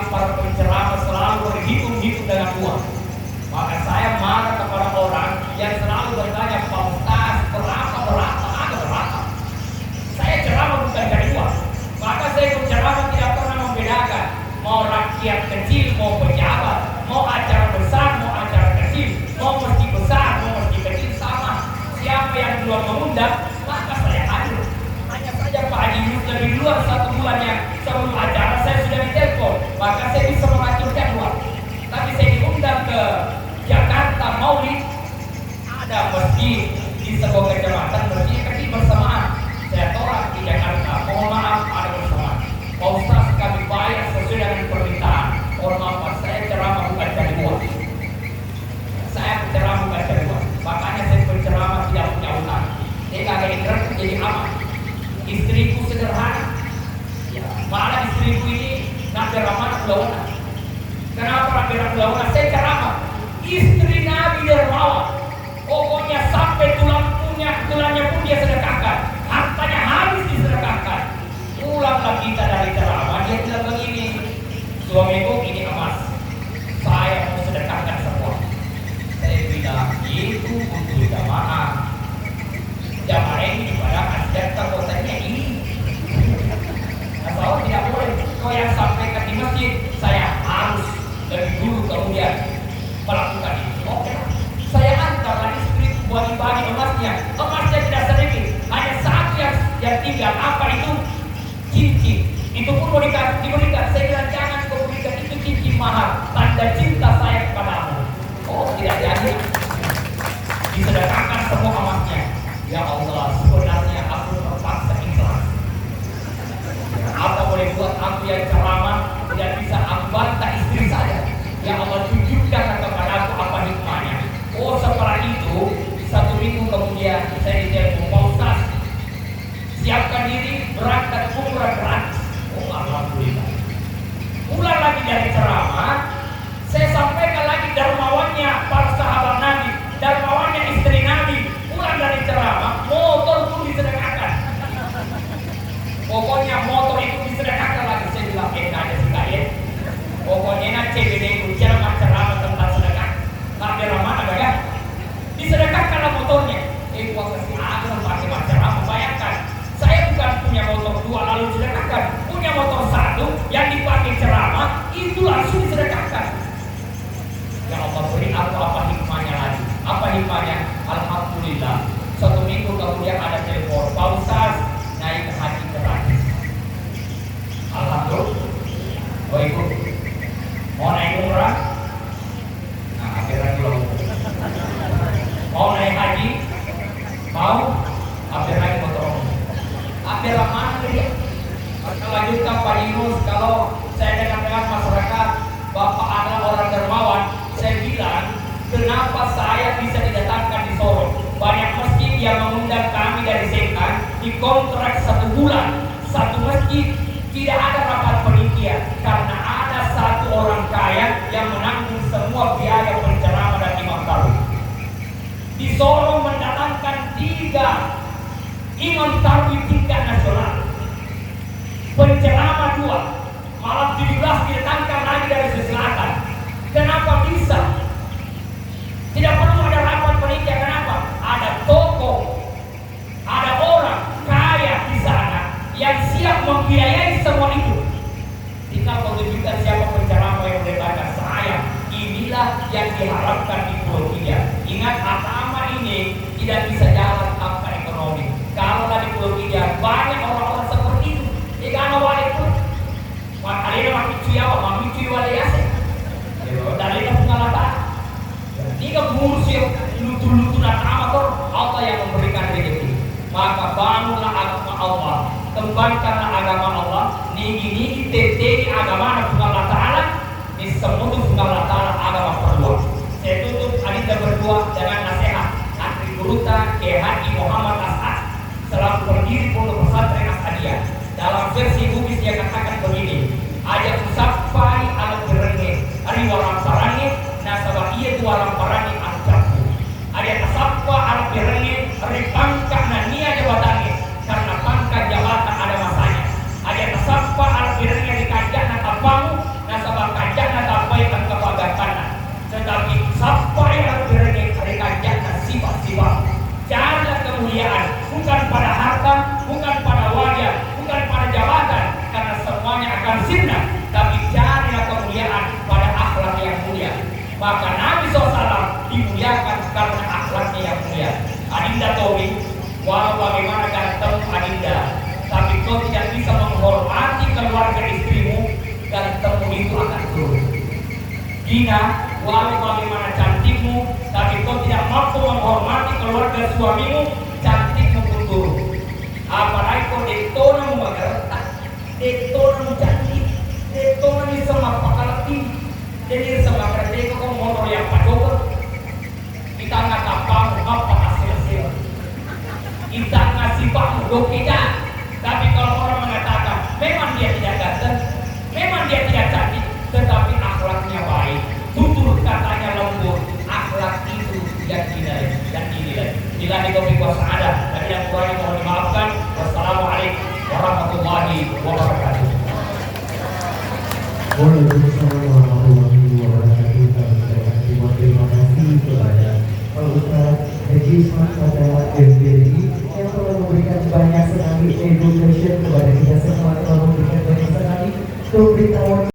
para penceramah selalu berhitung-hitung dengan uang. Maka saya marah kepada orang yang selalu bertanya, Pak Ustaz, berapa? Saya ceramah bukan cari uang. Maka saya berceramah tidak pernah membedakan mau rakyat kecil, mau pejabat, mau acara besar, mau acara kecil, mau masjid besar, mau masjid kecil, sama. Siapa yang duluan mengundang, maka saya hadir. Hanya saja Pak Haji lebih luar 1 bulan yang sebelum acara saya sudah ditelepon, maka saya bisa mengaturkan uang. Tapi saya diundang ke Jakarta Maulid, ada masjid di sebuah kecamatan, masjid kecil bersamaan. Saya tolak di Jakarta, mohon maaf ada bersamaan. Pak Ustaz, kami bayar sesuai dengan permintaan. Mohon maaf, saya ceramah bukan cari uang. Saya berceramah bukan cari uang. Makanya saya berceramah tidak punya utang. Saya kagak ikhlas jadi aman. Istriku sederhana. Ya, malah istriku ini nabi ramah ulawana. Kenapa nabi ramah ulawana? Saya ceramah. Istri Nabi dermawan. Pokoknya sampai tulangnya pun dia sedekahkan. Hartanya habis disedekahkan. Pulanglah kita dari ceramah, dia bilang begini, suamiku ini emas, saya mau sedekahkan semua. Saya bilang, itu untuk jamaah ini dipadahkan setiap kotanya ini. Kalau tidak boleh, kau yang sampaikan di masjid, saya harus lebih dulu kemudian melakukan itu. Oke, saya antar istri buat dibagi emasnya tidak sedikit, hanya satu yang tinggal. Apa itu? Cincin. Itu pun mau diberikan. Saya bilang jangan kau berikan itu cincin mahal, tanda cinta saya kepadamu. Oh, tidak jadi. Disedekahkan semua emasnya. Ya Allah, sebenarnya aku terpaksa ikhlas. Apa boleh buat aku yang ceramah tidak bisa aku bantah istri saya? Ya Allah, tunjukkan kepada aku apa hikmahnya. Oh, setelah itu 1 minggu kemudian saya ditelepon, Pak Ustaz, siapkan diri berangkat umrah gratis. Oh, alhamdulillah. Pulang lagi dari ceramah, saya sampaikan lagi dermawannya para sahabat Nabi, dermawannya istri Nabi. Pulang dari ceramah, motor pun disedekahkan. Pokoknya motor itu disedekahkan lagi. Saya bilang, aja sih kaya. Pokoknya CBD itu ceramah tentang sedekah. Nabi ramah ada ya? Disedekahkanlah motornya. Gua kasih agama pakai ceramah. Bayangkan, saya bukan punya motor 2 lalu disedekahkan, punya motor 1 yang dipakai ceramah itu langsung disedekahkan. Ya Allah, beri aku apa hikmahnya lagi? Apa hikmahnya? Alhamdulillah. 1 minggu kemudian ada telepon, Pak Ustaz naik haji gratis. Alhamdulillah. Oh ibu, mau naik umrah? Nah, akhirnya belum. Mau naik haji? Mau? Akhirnya motor. Akhirnya mana dia? Lanjutkan Pak Yunus, kalau saya dengan masyarakat, Bapak adalah orang dermawan, saya bilang, kenapa saya bisa didatangkan di Sorong? Banyak masjid yang mengundang kami dari Sekan, dikontrak 1 bulan, 1 masjid tidak ada rapat panitia karena ada 1 orang kaya yang menanggung semua biaya penceramah dan imam tarwih. Di Sorong mendatangkan 3 imam tarwih tingkat nasional, penceramah 2, malam 17 didatangkan lagi dari selatan. Kenapa bisa? Tidak perlu ada rapat panitia. Kenapa? Ada toko, ada orang kaya di sana yang siap membiayai semua itu. Tinggal menunjukkan siapa penceramah yang meletakkan saya. Inilah yang diharapkan di Pulau Tiga. Ingat, agama ini tidak bisa jalan tanpa ekonomi. Kalau di Pulau Tiga banyak orang-orang seperti itu. Jika anak wali pun, makanya makin ciawa, makin ciawa leyase. Dari pengalaman, jika mengurus lutu-lutu dan amator, Allah yang memberikan rezeki. Maka bangunlah agama Allah, kembangkanlah agama Allah. Nigi teteni agama Allah Taala, di semua Allah Taala agama perlu. Saya tutup hadis berdua dengan nasihat Antri Guruta Kiai Haji Muhammad As'ad selaku pendiri Pondok Pesantren As'adiyah. Dalam versi Bugis dia katakan begini, ajak usapai alat berenge hari waram parangi nasabah iya waram parangi ancapu ada tasappa alat berenge hari pangkat na nia jabatannya karena pangkat jabatan ada masanya. Ada tasappa alat berenge di kajak na tapamu nasabah itu akan turun. Gina, walau bagaimana cantikmu, tapi kau tidak mampu menghormati keluarga suamimu, cantikmu pun turun. Apalagi kau detonamu magretak, detonamu cantik, detonani sama pakalati, jadi sama kerja kau motor yang padoker. Kita nggak kapal, apa hasil-hasil. Kita ngasih pak mudok kita. Tapi kalau orang mengatakan, memang dia tidak ganteng, memang dia tidak cantik, tetapi akhlaknya baik, tutur katanya lembut, akhlak itu yang dinilai. Bila di topik kuasa ada, dan yang kurang mohon dimaafkan. Wassalamualaikum warahmatullahi wabarakatuh. Waalaikumsalam warahmatullahi wabarakatuh. Terima kasih kepada Pak Ustadz Haji Isman pada MBI yang telah memberikan banyak sekali education kepada kita semua, telah memberikan banyak sekali pemberitahuan.